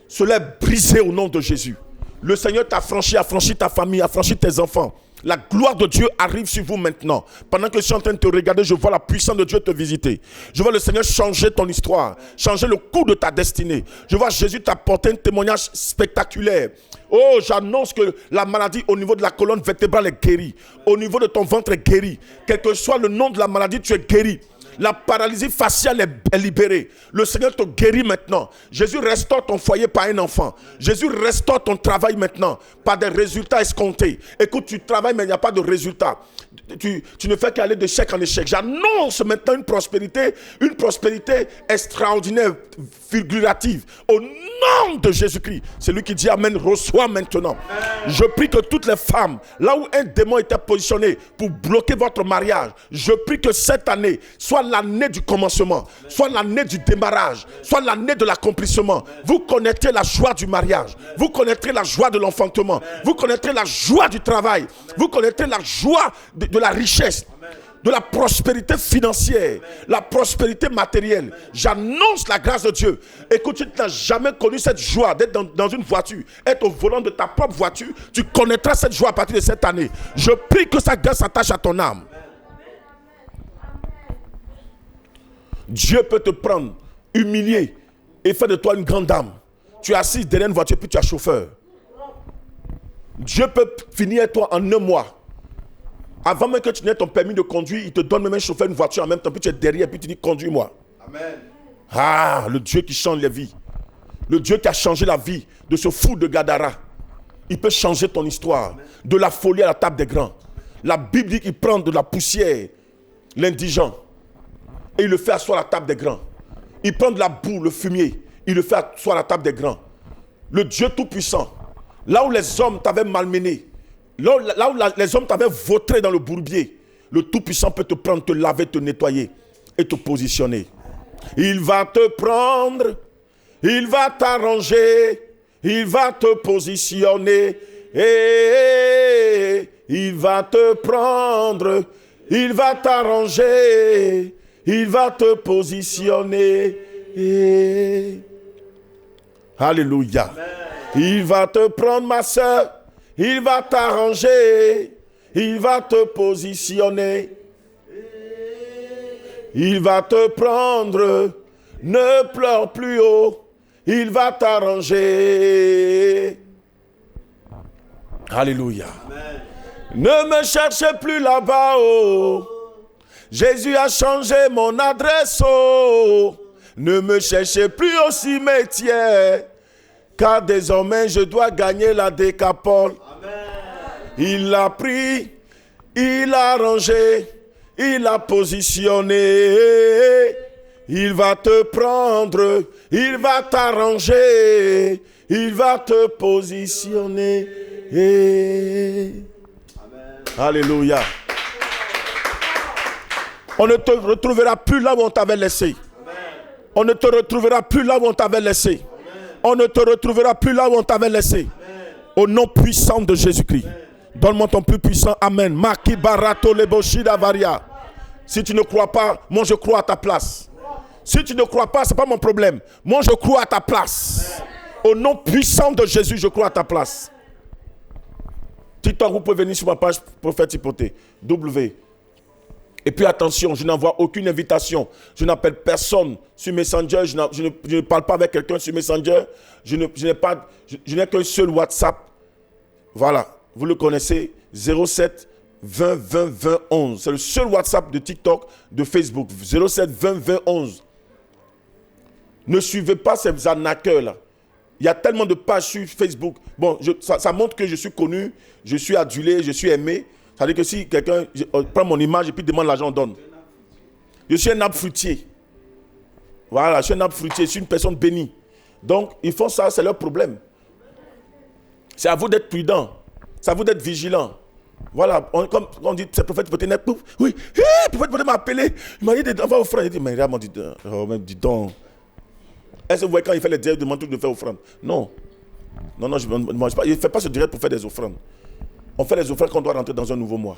cela est brisé au nom de Jésus. Le Seigneur t'a affranchi ta famille, affranchi tes enfants. La gloire de Dieu arrive sur vous maintenant. Pendant que je suis en train de te regarder, je vois la puissance de Dieu te visiter. Je vois le Seigneur changer ton histoire, changer le cours de ta destinée. Je vois Jésus t'apporter un témoignage spectaculaire. Oh, j'annonce que la maladie au niveau de la colonne vertébrale est guérie. Au niveau de ton ventre est guérie. Quel que soit le nom de la maladie, tu es guéri. La paralysie faciale est libérée. Le Seigneur te guérit maintenant. Jésus restaure ton foyer par un enfant. Jésus restaure ton travail maintenant par des résultats escomptés. Écoute, tu travailles mais il n'y a pas de résultat. Tu ne fais qu'aller de chèque en échec. J'annonce maintenant une prospérité extraordinaire, figurative. Au nom de Jésus-Christ. C'est lui qui dit Amen, reçois maintenant. Je prie que toutes les femmes, là où un démon était positionné pour bloquer votre mariage, je prie que cette année soit l'année du commencement, soit l'année du démarrage, soit l'année de l'accomplissement. Vous connaîtrez la joie du mariage, vous connaîtrez la joie de l'enfantement, vous connaîtrez la joie du travail, vous connaîtrez la joie de la richesse, de la prospérité financière, la prospérité matérielle. J'annonce la grâce de Dieu. Écoute, tu n'as jamais connu cette joie d'être dans une voiture, être au volant de ta propre voiture. Tu connaîtras cette joie à partir de cette année. Je prie que sa grâce s'attache à ton âme. Dieu peut te prendre, humilier et faire de toi une grande dame. Tu es assis derrière une voiture puis tu es chauffeur. Dieu peut finir toi en un mois. Avant même que tu n'aies ton permis de conduire, il te donne même un chauffeur, une voiture en même temps, puis tu es derrière, puis tu dis conduis-moi. Amen. Ah, le Dieu qui change les vies. Le Dieu qui a changé la vie de ce fou de Gadara. Il peut changer ton histoire. De la folie à la table des grands. La Bible dit qu'il prend de la poussière, l'indigent, et il le fait asseoir à la table des grands. Il prend de la boue, le fumier, il le fait asseoir à la table des grands. Le Dieu tout-puissant, là où les hommes t'avaient malmené, là où les hommes t'avaient vautré dans le bourbier, le Tout-Puissant peut te prendre, te laver, te nettoyer et te positionner. Il va te prendre, il va t'arranger, il va te positionner. Et il va te prendre, il va t'arranger, il va te positionner. Alléluia. Amen. Il va te prendre, ma soeur. Il va t'arranger, il va te positionner, il va te prendre, ne pleure plus haut, il va t'arranger. Alléluia. Amen. Ne me cherchez plus là-bas, oh. Jésus a changé mon adresse, oh. Ne me cherchez plus au cimetière, car désormais je dois gagner la décapole. Il l'a pris, il l'a rangé, il l'a positionné. Il va te prendre, il va t'arranger, il va te positionner. Amen. Alléluia. On ne te retrouvera plus là où on t'avait laissé. On ne te retrouvera plus là où on t'avait laissé. On ne te retrouvera plus là où on t'avait laissé. Au nom puissant de Jésus-Christ. Donne-moi ton plus puissant Amen. Maki barato leboshida varia. Si tu ne crois pas, moi je crois à ta place. Si tu ne crois pas, ce n'est pas mon problème. Moi je crois à ta place. Au nom puissant de Jésus, je crois à ta place. TikTok, vous pouvez venir sur ma page Prophète Hypothé. W. Et puis attention, je n'envoie aucune invitation. Je n'appelle personne sur Messenger. Je ne parle pas avec quelqu'un sur Messenger. Je n'ai qu'un seul WhatsApp. Voilà, vous le connaissez. 07 20 20 20 11. C'est le seul WhatsApp de TikTok, de Facebook. 07 20 20 11. Ne suivez pas ces arnaqueurs-là. Il y a tellement de pages sur Facebook. Bon, ça montre que je suis connu, je suis adulé, je suis aimé. Ça veut dire que si quelqu'un prend mon image et puis demande l'argent, on donne. Je suis un arbre fruitier. Voilà, je suis un arbre fruitier, je suis une personne bénie. Donc, ils font ça, c'est leur problème. C'est à vous d'être prudent. C'est à vous d'être vigilant. Voilà, comme on dit, c'est prophète Hypothé. Oui, le prophète Hypothé m'a appelé. Il m'a dit d'envoyer offrande. Il dit, mais regarde, dis donc. Est-ce que vous voyez quand il fait les directs de mon truc de faire offrande? Non. Non, je ne mange pas. Il ne fait pas ce direct pour faire des offrandes. On fait les offrandes quand on doit rentrer dans un nouveau mois.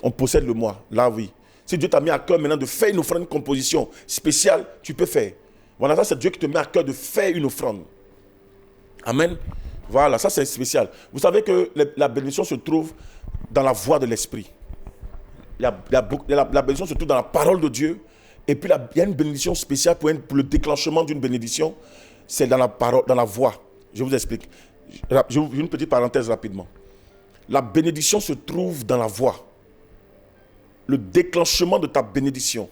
On possède le mois. Là, oui. Si Dieu t'a mis à cœur maintenant de faire une offrande, une composition spéciale, tu peux faire. Voilà, ça c'est Dieu qui te met à cœur de faire une offrande. Amen. Voilà, ça c'est spécial. Vous savez que la bénédiction se trouve dans la voix de l'Esprit. La bénédiction se trouve dans la parole de Dieu. Et puis il y a une bénédiction spéciale pour le déclenchement d'une bénédiction. C'est dans la parole, dans la voix. Je vous explique. Je vous une petite parenthèse rapidement. La bénédiction se trouve dans la voix. Le déclenchement de ta bénédiction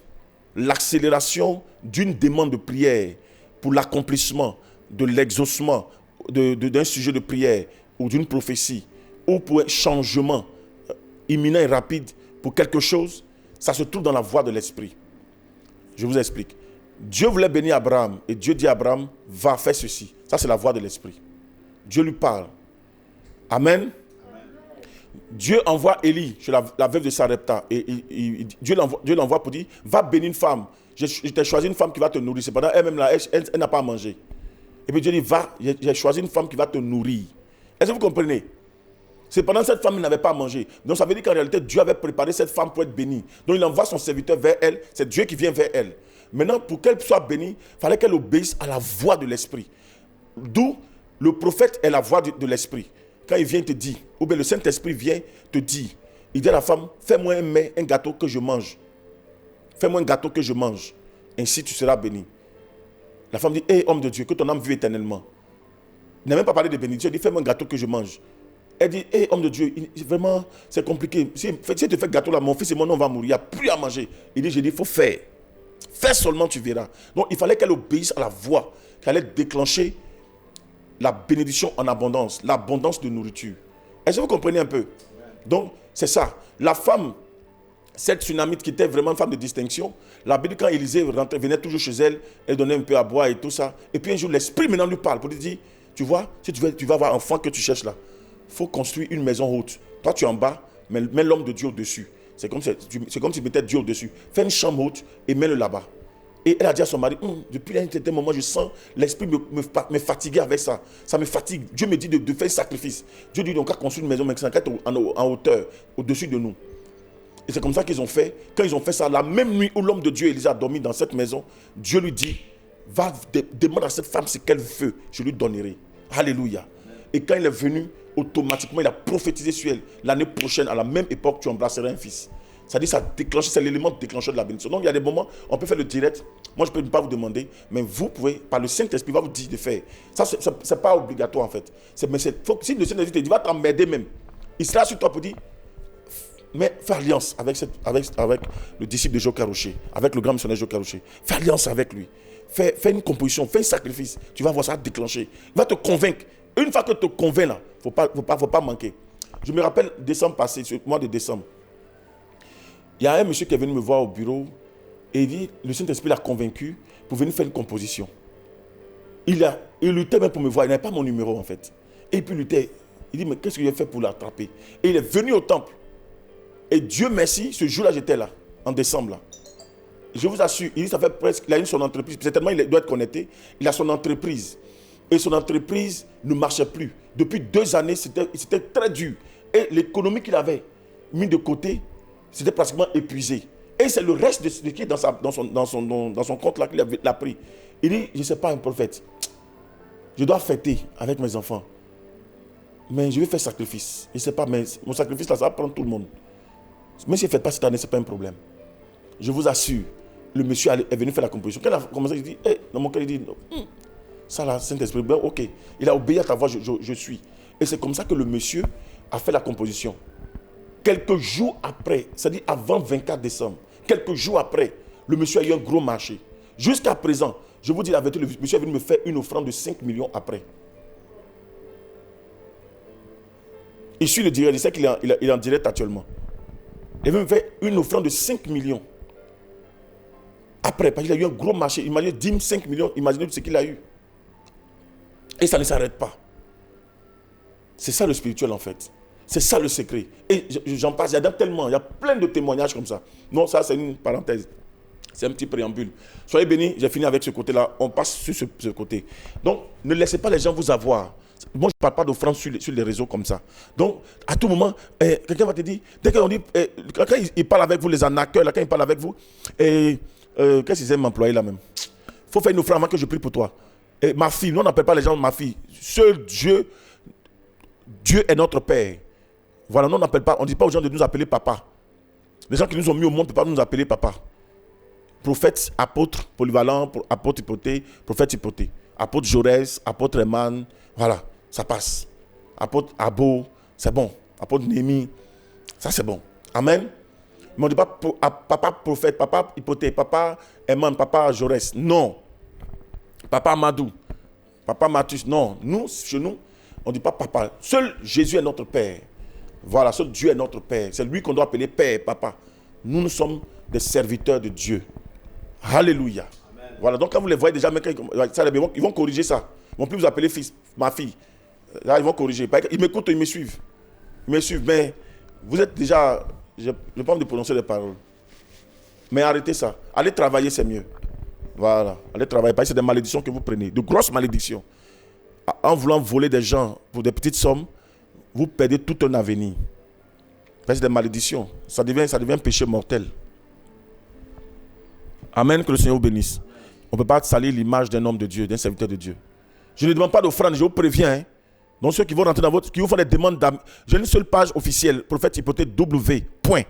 l'accélération d'une demande de prière pour l'accomplissement de l'exaucement d'un sujet de prière ou d'une prophétie ou pour un changement imminent et rapide pour quelque chose, ça se trouve dans la voie de l'esprit. Je vous explique. Dieu voulait bénir Abraham et Dieu dit à Abraham, va faire ceci. Ça, c'est la voie de l'esprit. Dieu lui parle. Amen. Dieu envoie Élie chez la veuve de Sarepta et Dieu l'envoie pour dire, va bénir une femme. Je t'ai choisi une femme qui va te nourrir. Cependant, elle-même, là, elle n'a pas à manger. Et puis Dieu dit, va, j'ai choisi une femme qui va te nourrir. Est-ce que vous comprenez? Cependant, cette femme n'avait pas à manger. Donc ça veut dire qu'en réalité, Dieu avait préparé cette femme pour être bénie. Donc il envoie son serviteur vers elle. C'est Dieu qui vient vers elle. Maintenant, pour qu'elle soit bénie, il fallait qu'elle obéisse à la voix de l'esprit. D'où le prophète est la voix de l'esprit. Quand il vient te dire, ou bien le Saint-Esprit vient te dire, il dit à la femme, fais-moi un gâteau que je mange. Fais-moi un gâteau que je mange. Ainsi tu seras béni. La femme dit, hé homme de Dieu, que ton âme vive éternellement. Il n'a même pas parlé de bénédiction, il dit, fais-moi un gâteau que je mange. Elle dit, hé homme de Dieu, vraiment, c'est compliqué. Si tu te fais gâteau là, mon fils et mon nom vont mourir, il n'y a plus à manger. Il dit, il faut faire. Fais seulement, tu verras. Donc il fallait qu'elle obéisse à la voix, qu'elle allait déclencher la bénédiction en abondance, l'abondance de nourriture. Est-ce que vous comprenez un peu? Donc, c'est ça. La femme, cette Tsunamite qui était vraiment une femme de distinction, la Bible, quand Élisée venait toujours chez elle, elle donnait un peu à boire et tout ça. Et puis un jour, l'Esprit maintenant lui parle pour lui dire, tu vois, si tu vas avoir un enfant que tu cherches là, il faut construire une maison haute. Toi, tu es en bas, mais mets l'homme de Dieu au-dessus. C'est comme si tu mettais Dieu au-dessus. Fais une chambre haute et mets-le là-bas. Et elle a dit à son mari, depuis un certain moment, je sens l'esprit me fatiguer avec ça. Ça me fatigue. Dieu me dit de faire un sacrifice. Dieu dit donc à construire une maison, mais ça en hauteur, au-dessus de nous. Et c'est comme ça qu'ils ont fait. Quand ils ont fait ça, la même nuit où l'homme de Dieu, Élisée, a dormi dans cette maison, Dieu lui dit, va demande à cette femme ce qu'elle veut, je lui donnerai. Alléluia. Et quand il est venu, automatiquement, il a prophétisé sur elle. L'année prochaine, à la même époque, tu embrasseras un fils. C'est-à-dire ça déclenche, c'est l'élément déclencheur de la bénédiction. Donc il y a des moments, on peut faire le direct. Moi, je ne peux pas vous demander, mais vous pouvez, par le Saint-Esprit, va vous dire de faire. Ça, ce n'est pas obligatoire en fait. Si le Saint-Esprit te dit, va t'emmerder même, il sera sur toi pour dire, mais fais alliance avec le disciple de Joe Karoché, avec le grand missionnaire Joe Karoché. Fais alliance avec lui. Fais une composition, fais un sacrifice. Tu vas voir ça déclencher. Il va te convaincre. Une fois que tu te convaincs là, il ne faut pas manquer. Je me rappelle décembre passé, ce mois de décembre. Il y a un monsieur qui est venu me voir au bureau et il dit, le Saint-Esprit l'a convaincu pour venir faire une composition. Il luttait même pour me voir, il n'avait pas mon numéro en fait. Et puis il luttait, il dit, mais qu'est-ce que j'ai fait pour l'attraper? Et il est venu au temple. Et Dieu merci, ce jour-là j'étais là, en décembre là. Je vous assure, il dit, ça fait presque, il a eu son entreprise, certainement il doit être connecté, il a son entreprise. Et son entreprise ne marchait plus. Depuis 2 années, c'était très dur. Et l'économie qu'il avait mis de côté, c'était pratiquement épuisé. Et c'est le reste de ce qui est dans son compte là qu'il a pris. Il dit, je ne sais pas, un prophète. Je dois fêter avec mes enfants. Mais je vais faire sacrifice. Je ne sais pas, mais mon sacrifice là, ça va prendre tout le monde. Mais s'il ne fait pas cette année, ce n'est pas un problème. Je vous assure, le monsieur est venu faire la composition. Quand il a commencé, il dit, dans mon cœur, il dit, ça là, Saint-Esprit, ben, ok. Il a obéi à ta voix, je suis. Et c'est comme ça que le monsieur a fait la composition. Quelques jours après, c'est-à-dire avant 24 décembre, quelques jours après, le monsieur a eu un gros marché. Jusqu'à présent, je vous dis la vérité, le monsieur est venu me faire une offrande de 5 millions après. Il suit le direct, il sait qu'il est en direct actuellement. Il veut me faire une offrande de 5 millions. Après, parce qu'il a eu un gros marché. Imaginez 10, 5 millions, imaginez ce qu'il a eu. Et ça ne s'arrête pas. C'est ça le spirituel en fait. C'est ça le secret. Et j'en passe, il y a plein de témoignages comme ça. Non, ça c'est une parenthèse. C'est un petit préambule. Soyez bénis, j'ai fini avec ce côté-là. On passe sur ce côté. Donc, ne laissez pas les gens vous avoir. Moi, je ne parle pas d'offrande sur les réseaux comme ça. Donc, à tout moment, quelqu'un va te dire, dès qu'on dit, quand il parle avec vous, les arnaqueurs, là, quand il parle avec vous, qu'est-ce qu'ils aiment m'employer là même? Il faut faire une offrande avant que je prie pour toi. Et ma fille, nous on n'appelle pas les gens ma fille. Seul Dieu est notre Père. Voilà, nous on n'appelle pas, on ne dit pas aux gens de nous appeler papa. Les gens qui nous ont mis au monde ne peuvent pas nous appeler papa. Prophète, apôtre, polyvalent, apôtre hypothé, prophète hypothé. Apôtre Jaurès, apôtre Eman, voilà, ça passe. Apôtre Abo, c'est bon. Apôtre Némi, ça c'est bon. Amen. Mais on ne dit pas à papa prophète, papa hypothèque, papa Eman, papa Jaurès. Non. Papa Amadou, papa Mathus. Non. Nous, chez nous, on ne dit pas papa. Seul Jésus est notre Père. Voilà, seul Dieu est notre Père. C'est lui qu'on doit appeler Père, papa. Nous sommes des serviteurs de Dieu. Alléluia. Amen. Voilà, donc quand vous les voyez déjà, ils vont corriger ça. Ils ne vont plus vous appeler fils, ma fille. Là, ils vont corriger. Ils m'écoutent, ils me suivent. Mais vous êtes déjà... Je n'ai pas envie de prononcer les paroles. Mais arrêtez ça. Allez travailler, c'est mieux. Voilà. Allez travailler. Parce que c'est des malédictions que vous prenez. De grosses malédictions. En voulant voler des gens pour des petites sommes, vous perdez tout un avenir. Parce que c'est des malédictions. Ça devient un péché mortel. Amen. Que le Seigneur vous bénisse. On ne peut pas salir l'image d'un homme de Dieu, d'un serviteur de Dieu. Je ne demande pas d'offrande, je vous préviens. Hein. Donc ceux qui vont rentrer dans votre... qui vous font des demandes d'âme. J'ai une seule page officielle, prophète hypothèque W. Point.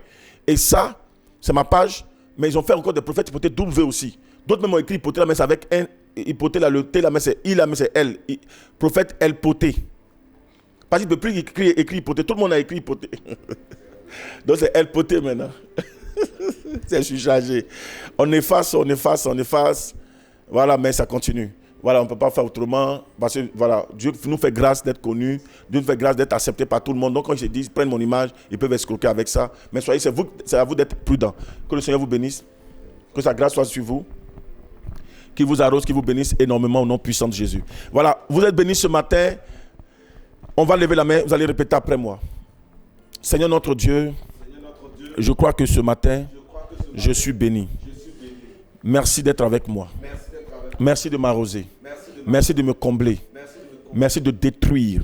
Et ça, c'est ma page. Mais ils ont fait encore des prophètes hypothèque W aussi. D'autres même ont écrit hypothèque, la mais c'est avec un hypothèque, là, le T, la mais c'est I, la mais c'est L. Prophète L poté. Parce qu'il ne peut plus écrire hypothèque. Tout le monde a écrit hypothèque. Donc c'est L poté maintenant. Je suis chargé. On efface. Voilà, mais ça continue. Voilà, on ne peut pas faire autrement. Parce que voilà, Dieu nous fait grâce d'être connus. Dieu nous fait grâce d'être accepté par tout le monde. Donc quand ils se disent, prennent mon image, ils peuvent escroquer avec ça. Mais soyez, c'est à vous d'être prudent. Que le Seigneur vous bénisse. Que sa grâce soit sur vous. Qu'il vous arrose, qu'il vous bénisse énormément au nom puissant de Jésus. Voilà, vous êtes bénis ce matin. On va lever la main, vous allez répéter après moi. Seigneur notre Dieu, je crois que ce matin, je suis béni. Merci d'être avec moi. Merci de m'arroser. Merci de me combler. Merci de détruire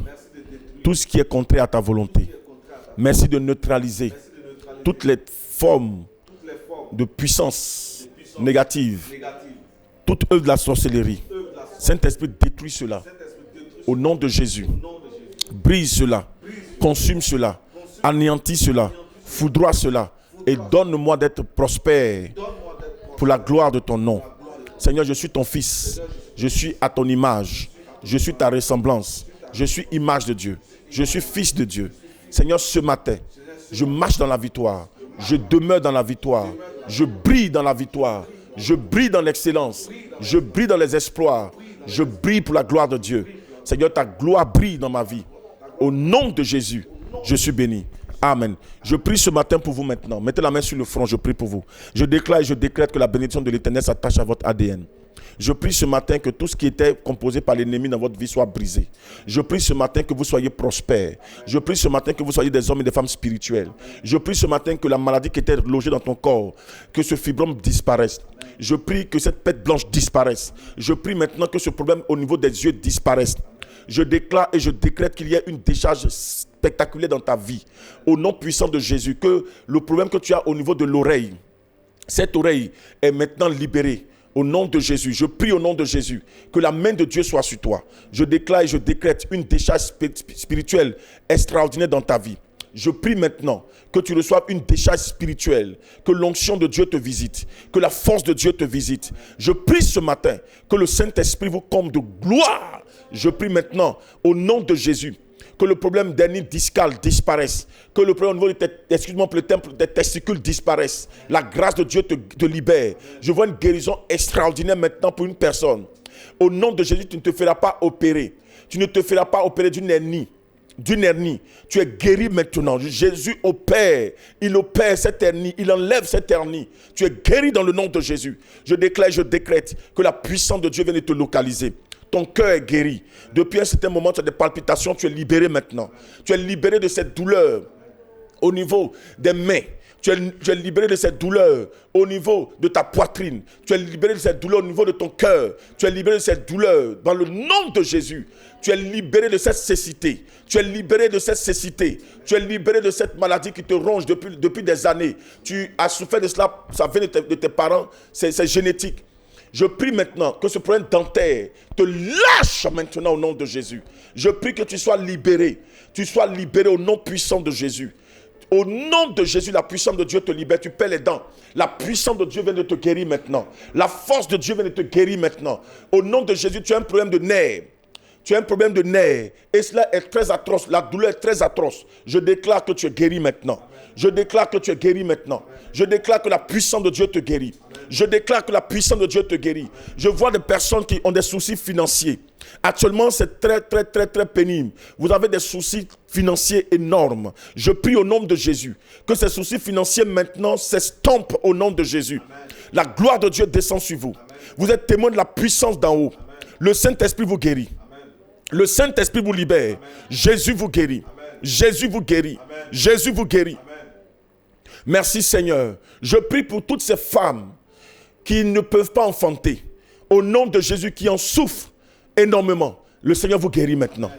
tout ce qui est contraire à ta volonté. Merci de neutraliser toutes les formes de puissance négative, toute œuvre de la sorcellerie. Saint-Esprit, détruis cela. Au nom de Jésus. Brise cela. Consume cela. Anéantis cela. Foudroie cela. Et donne-moi d'être prospère pour la gloire de ton nom. Seigneur, je suis ton fils. Je suis à ton image. Je suis ta ressemblance. Je suis image de Dieu. Je suis fils de Dieu. Seigneur, ce matin, je marche dans la victoire. Je demeure dans la victoire. Je brille dans la victoire. Je brille dans l'excellence. Je brille dans les exploits. Je brille pour la gloire de Dieu. Seigneur, ta gloire brille dans ma vie. Au nom de Jésus, je suis béni. Amen. Je prie ce matin pour vous maintenant. Mettez la main sur le front, je prie pour vous. Je déclare et je décrète que la bénédiction de l'Éternel s'attache à votre ADN. Je prie ce matin que tout ce qui était composé par l'ennemi dans votre vie soit brisé. Je prie ce matin que vous soyez prospères. Je prie ce matin que vous soyez des hommes et des femmes spirituels. Je prie ce matin que la maladie qui était logée dans ton corps, que ce fibrome disparaisse. Je prie que cette pète blanche disparaisse. Je prie maintenant que ce problème au niveau des yeux disparaisse. Je déclare et je décrète qu'il y ait une décharge spectaculaire dans ta vie. Au nom puissant de Jésus, que le problème que tu as au niveau de l'oreille, cette oreille est maintenant libérée. Au nom de Jésus, je prie au nom de Jésus que la main de Dieu soit sur toi. Je déclare et je décrète une décharge spirituelle extraordinaire dans ta vie. Je prie maintenant que tu reçoives une décharge spirituelle, que l'onction de Dieu te visite, que la force de Dieu te visite. Je prie ce matin que le Saint-Esprit vous comble de gloire. Je prie maintenant au nom de Jésus que le problème d'hernie discale disparaisse, que le problème au niveau des testicules disparaisse. La grâce de Dieu te libère. Je vois une guérison extraordinaire maintenant pour une personne. Au nom de Jésus, tu ne te feras pas opérer. Tu ne te feras pas opérer d'une hernie. Tu es guéri maintenant. Jésus opère. Il opère cette hernie. Il enlève cette hernie. Tu es guéri dans le nom de Jésus. Je déclare, je décrète que la puissance de Dieu vienne te localiser. Ton cœur est guéri. Depuis un certain moment, tu as des palpitations. Tu es libéré maintenant. Tu es libéré de cette douleur au niveau des mains. Tu es libéré de cette douleur au niveau de ta poitrine. Tu es libéré de cette douleur au niveau de ton cœur. Tu es libéré de cette douleur dans le nom de Jésus. Tu es libéré de cette cécité. Tu es libéré de cette cécité. Tu es libéré de cette maladie qui te ronge depuis des années. Tu as souffert de cela, ça vient de tes parents, c'est génétique. Je prie maintenant que ce problème dentaire te lâche maintenant au nom de Jésus. Je prie que tu sois libéré. Tu sois libéré au nom puissant de Jésus. Au nom de Jésus, la puissance de Dieu te libère. Tu perds les dents. La puissance de Dieu vient de te guérir maintenant. La force de Dieu vient de te guérir maintenant. Au nom de Jésus, tu as un problème de nerfs. Tu as un problème de nerfs et cela est très atroce. La douleur est très atroce. Je déclare que tu es guéri maintenant. Je déclare que tu es guéri maintenant. Je déclare que la puissance de Dieu te guérit. Je déclare que la puissance de Dieu te guérit. Je vois des personnes qui ont des soucis financiers. Actuellement, c'est très pénible. Vous avez des soucis financiers énormes. Je prie au nom de Jésus que ces soucis financiers maintenant s'estompent au nom de Jésus. La gloire de Dieu descend sur vous. Vous êtes témoin de la puissance d'en haut. Le Saint-Esprit vous guérit. Le Saint-Esprit vous libère. Jésus vous guérit. Jésus vous guérit. Jésus vous guérit. Merci Seigneur. Je prie pour toutes ces femmes qui ne peuvent pas enfanter. Au nom de Jésus qui en souffrent énormément. Le Seigneur vous guérit maintenant.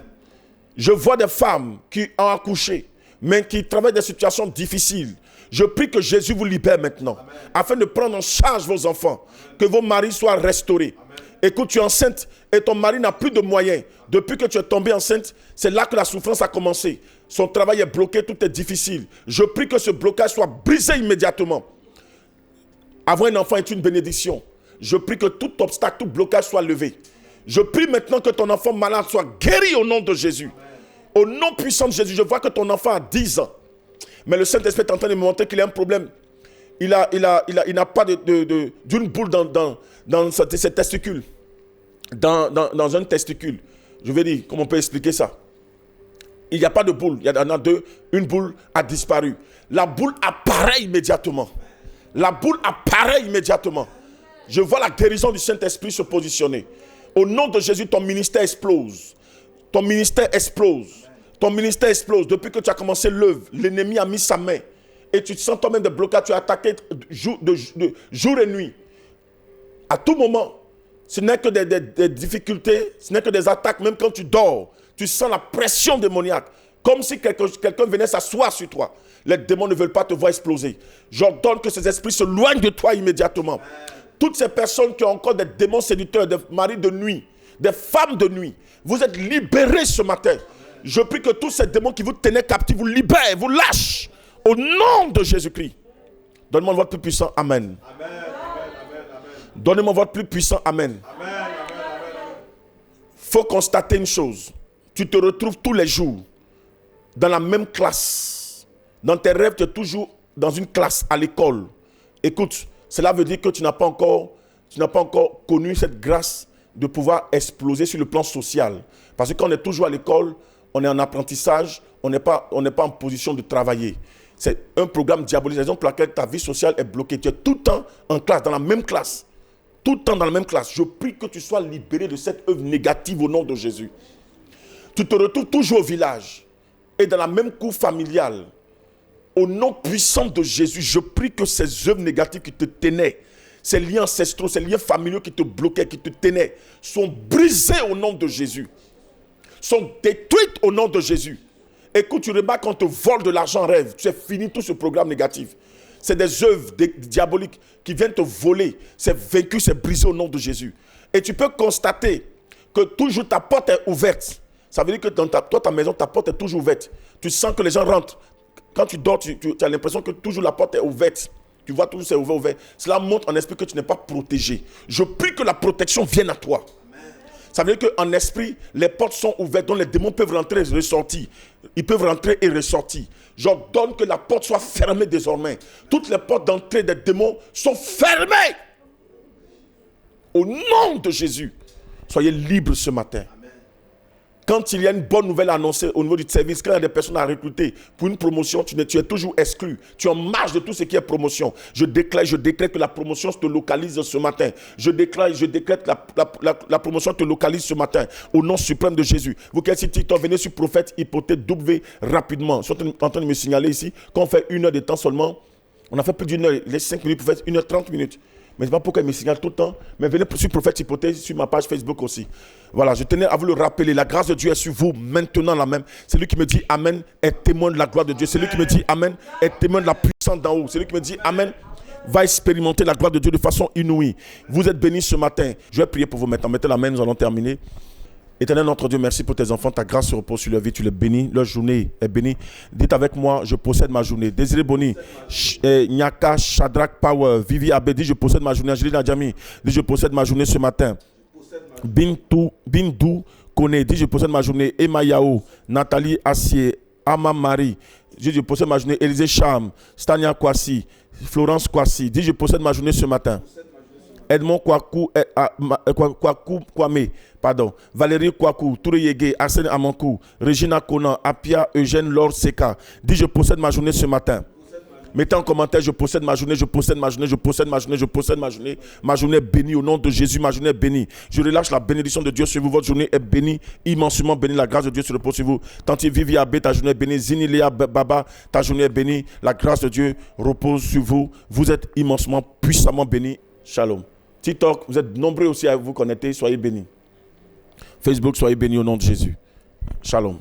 Je vois des femmes qui ont accouché, mais qui traversent des situations difficiles. Je prie que Jésus vous libère maintenant, afin de prendre en charge vos enfants, que vos maris soient restaurés. Écoute, tu es enceinte et ton mari n'a plus de moyens. Depuis que tu es tombée enceinte, c'est là que la souffrance a commencé. Son travail est bloqué, tout est difficile. Je prie que ce blocage soit brisé immédiatement. Avoir un enfant est une bénédiction. Je prie que tout obstacle, tout blocage soit levé. Je prie maintenant que ton enfant malade soit guéri au nom de Jésus. Au nom puissant de Jésus, je vois que ton enfant a 10 ans. Mais le Saint-Esprit est en train de me montrer qu'il a un problème. Il n'a pas d'une boule dans ses testicules. Dans un testicule. Je vais dire, comment on peut expliquer ça? Il n'y a pas de boule. Il y en a deux. Une boule a disparu. La boule apparaît immédiatement. La boule apparaît immédiatement. Je vois la guérison du Saint-Esprit se positionner. Au nom de Jésus, ton ministère explose. Ton ministère explose. Ton ministère explose. Depuis que tu as commencé l'œuvre, l'ennemi a mis sa main. Et tu te sens toi-même des blocages. Tu as attaqué jour et nuit. À tout moment, ce n'est que des difficultés, ce n'est que des attaques. Même quand tu dors, tu sens la pression démoniaque. Comme si quelqu'un venait s'asseoir sur toi. Les démons ne veulent pas te voir exploser. J'ordonne que ces esprits se loignent de toi immédiatement. Toutes ces personnes qui ont encore des démons séducteurs, des maris de nuit, des femmes de nuit, vous êtes libérés ce matin. Je prie que tous ces démons qui vous tenaient captifs vous libèrent, vous lâchent. Au nom de Jésus-Christ. Donne-moi votre plus puissant. Amen. Amen. Donnez-moi votre plus puissant. Amen. Faut constater une chose. Tu te retrouves tous les jours dans la même classe. Dans tes rêves, tu es toujours dans une classe à l'école. Écoute, cela veut dire que tu n'as pas encore connu cette grâce de pouvoir exploser sur le plan social. Parce que quand on est toujours à l'école, on est en apprentissage, on n'est pas en position de travailler. C'est un programme diabolique, raison pour laquelle ta vie sociale est bloquée. Tu es tout le temps en classe, dans la même classe. Tout le temps dans la même classe. Je prie que tu sois libéré de cette œuvre négative au nom de Jésus. Tu te retrouves toujours au village et dans la même cour familiale. Au nom puissant de Jésus, je prie que ces œuvres négatives qui te tenaient, ces liens ancestraux, ces liens familiaux qui te bloquaient, qui te tenaient, sont brisés au nom de Jésus. Sont détruites au nom de Jésus. Écoute, tu remarques quand on te vole de l'argent en rêve, tu as fini tout ce programme négatif. C'est des œuvres diaboliques qui viennent te voler. C'est vaincu, c'est brisé au nom de Jésus. Et tu peux constater que toujours ta porte est ouverte. Ça veut dire que dans ta maison, ta porte est toujours ouverte. Tu sens que les gens rentrent. Quand tu dors, tu as l'impression que toujours la porte est ouverte. Tu vois toujours c'est ouvert. Cela montre en esprit que tu n'es pas protégé. Je prie que la protection vienne à toi. Ça veut dire qu'en esprit, les portes sont ouvertes, donc les démons peuvent rentrer et ressortir. Ils peuvent rentrer et ressortir. J'ordonne que la porte soit fermée désormais. Toutes les portes d'entrée des démons sont fermées. Au nom de Jésus, soyez libres ce matin. Quand il y a une bonne nouvelle annoncée au niveau du service, quand il y a des personnes à recruter pour une promotion, tu es toujours exclu. Tu es en marge de tout ce qui est promotion. Je décrète que la promotion se localise ce matin. Je décrète la promotion te localise ce matin. Au nom suprême de Jésus. Vous qui êtes sur TikTok, venez sur Prophète Hypothèque W rapidement. Je suis en train de me signaler ici. Quand on fait 1 heure de temps seulement, on a fait plus d'1 heure. Les 5 minutes pour faire 1h30 minutes. Mais je ne sais pas pourquoi il me signale tout le temps. Mais venez sur Prophète Hypothèse sur ma page Facebook aussi. Voilà, je tenais à vous le rappeler. La grâce de Dieu est sur vous maintenant la même. C'est lui qui me dit Amen est témoin de la gloire de Dieu. C'est lui qui me dit Amen est témoin de la puissance d'en haut. C'est lui qui me dit Amen va expérimenter la gloire de Dieu de façon inouïe. Vous êtes bénis ce matin. Je vais prier pour vous maintenant. Mettez la main, nous allons terminer. Éternel notre Dieu, merci pour tes enfants. Ta grâce se repose sur leur vie. Tu les bénis. Leur journée est bénie. Dites avec moi, je possède ma journée. Désiré Boni, Nyaka, Shadrach Power, Vivi Abedi, je possède ma journée. Angeline Adjami, dit je possède ma journée ce matin. Bindou Kone, dis je possède ma journée. Emma Yao, Nathalie Assier, Ama Marie, dis je possède ma journée. Élisée Cham, Stania Kwasi, Florence Kwasi, dis je possède ma journée ce matin. Edmond Kwaku, Kwame, pardon. Valérie Kwaku, Touré Yege, Arsène Amankou, Regina Konan, Apia Eugène Laure Seka, dis je possède ma journée ce matin. Mettez en commentaire, je possède ma journée, je possède ma journée, je possède ma journée, je possède ma journée. Ma journée est bénie au nom de Jésus, ma journée est bénie. Je relâche la bénédiction de Dieu sur vous, votre journée est bénie, immensément bénie. La grâce de Dieu se repose sur vous. Tanti Vivi Abbé, ta journée est bénie. Zini Léa Baba, ta journée est bénie. La grâce de Dieu repose sur vous. Vous êtes immensément, puissamment bénis. Shalom. TikTok, vous êtes nombreux aussi à vous connecter, soyez bénis. Facebook, soyez bénis au nom de Jésus. Shalom.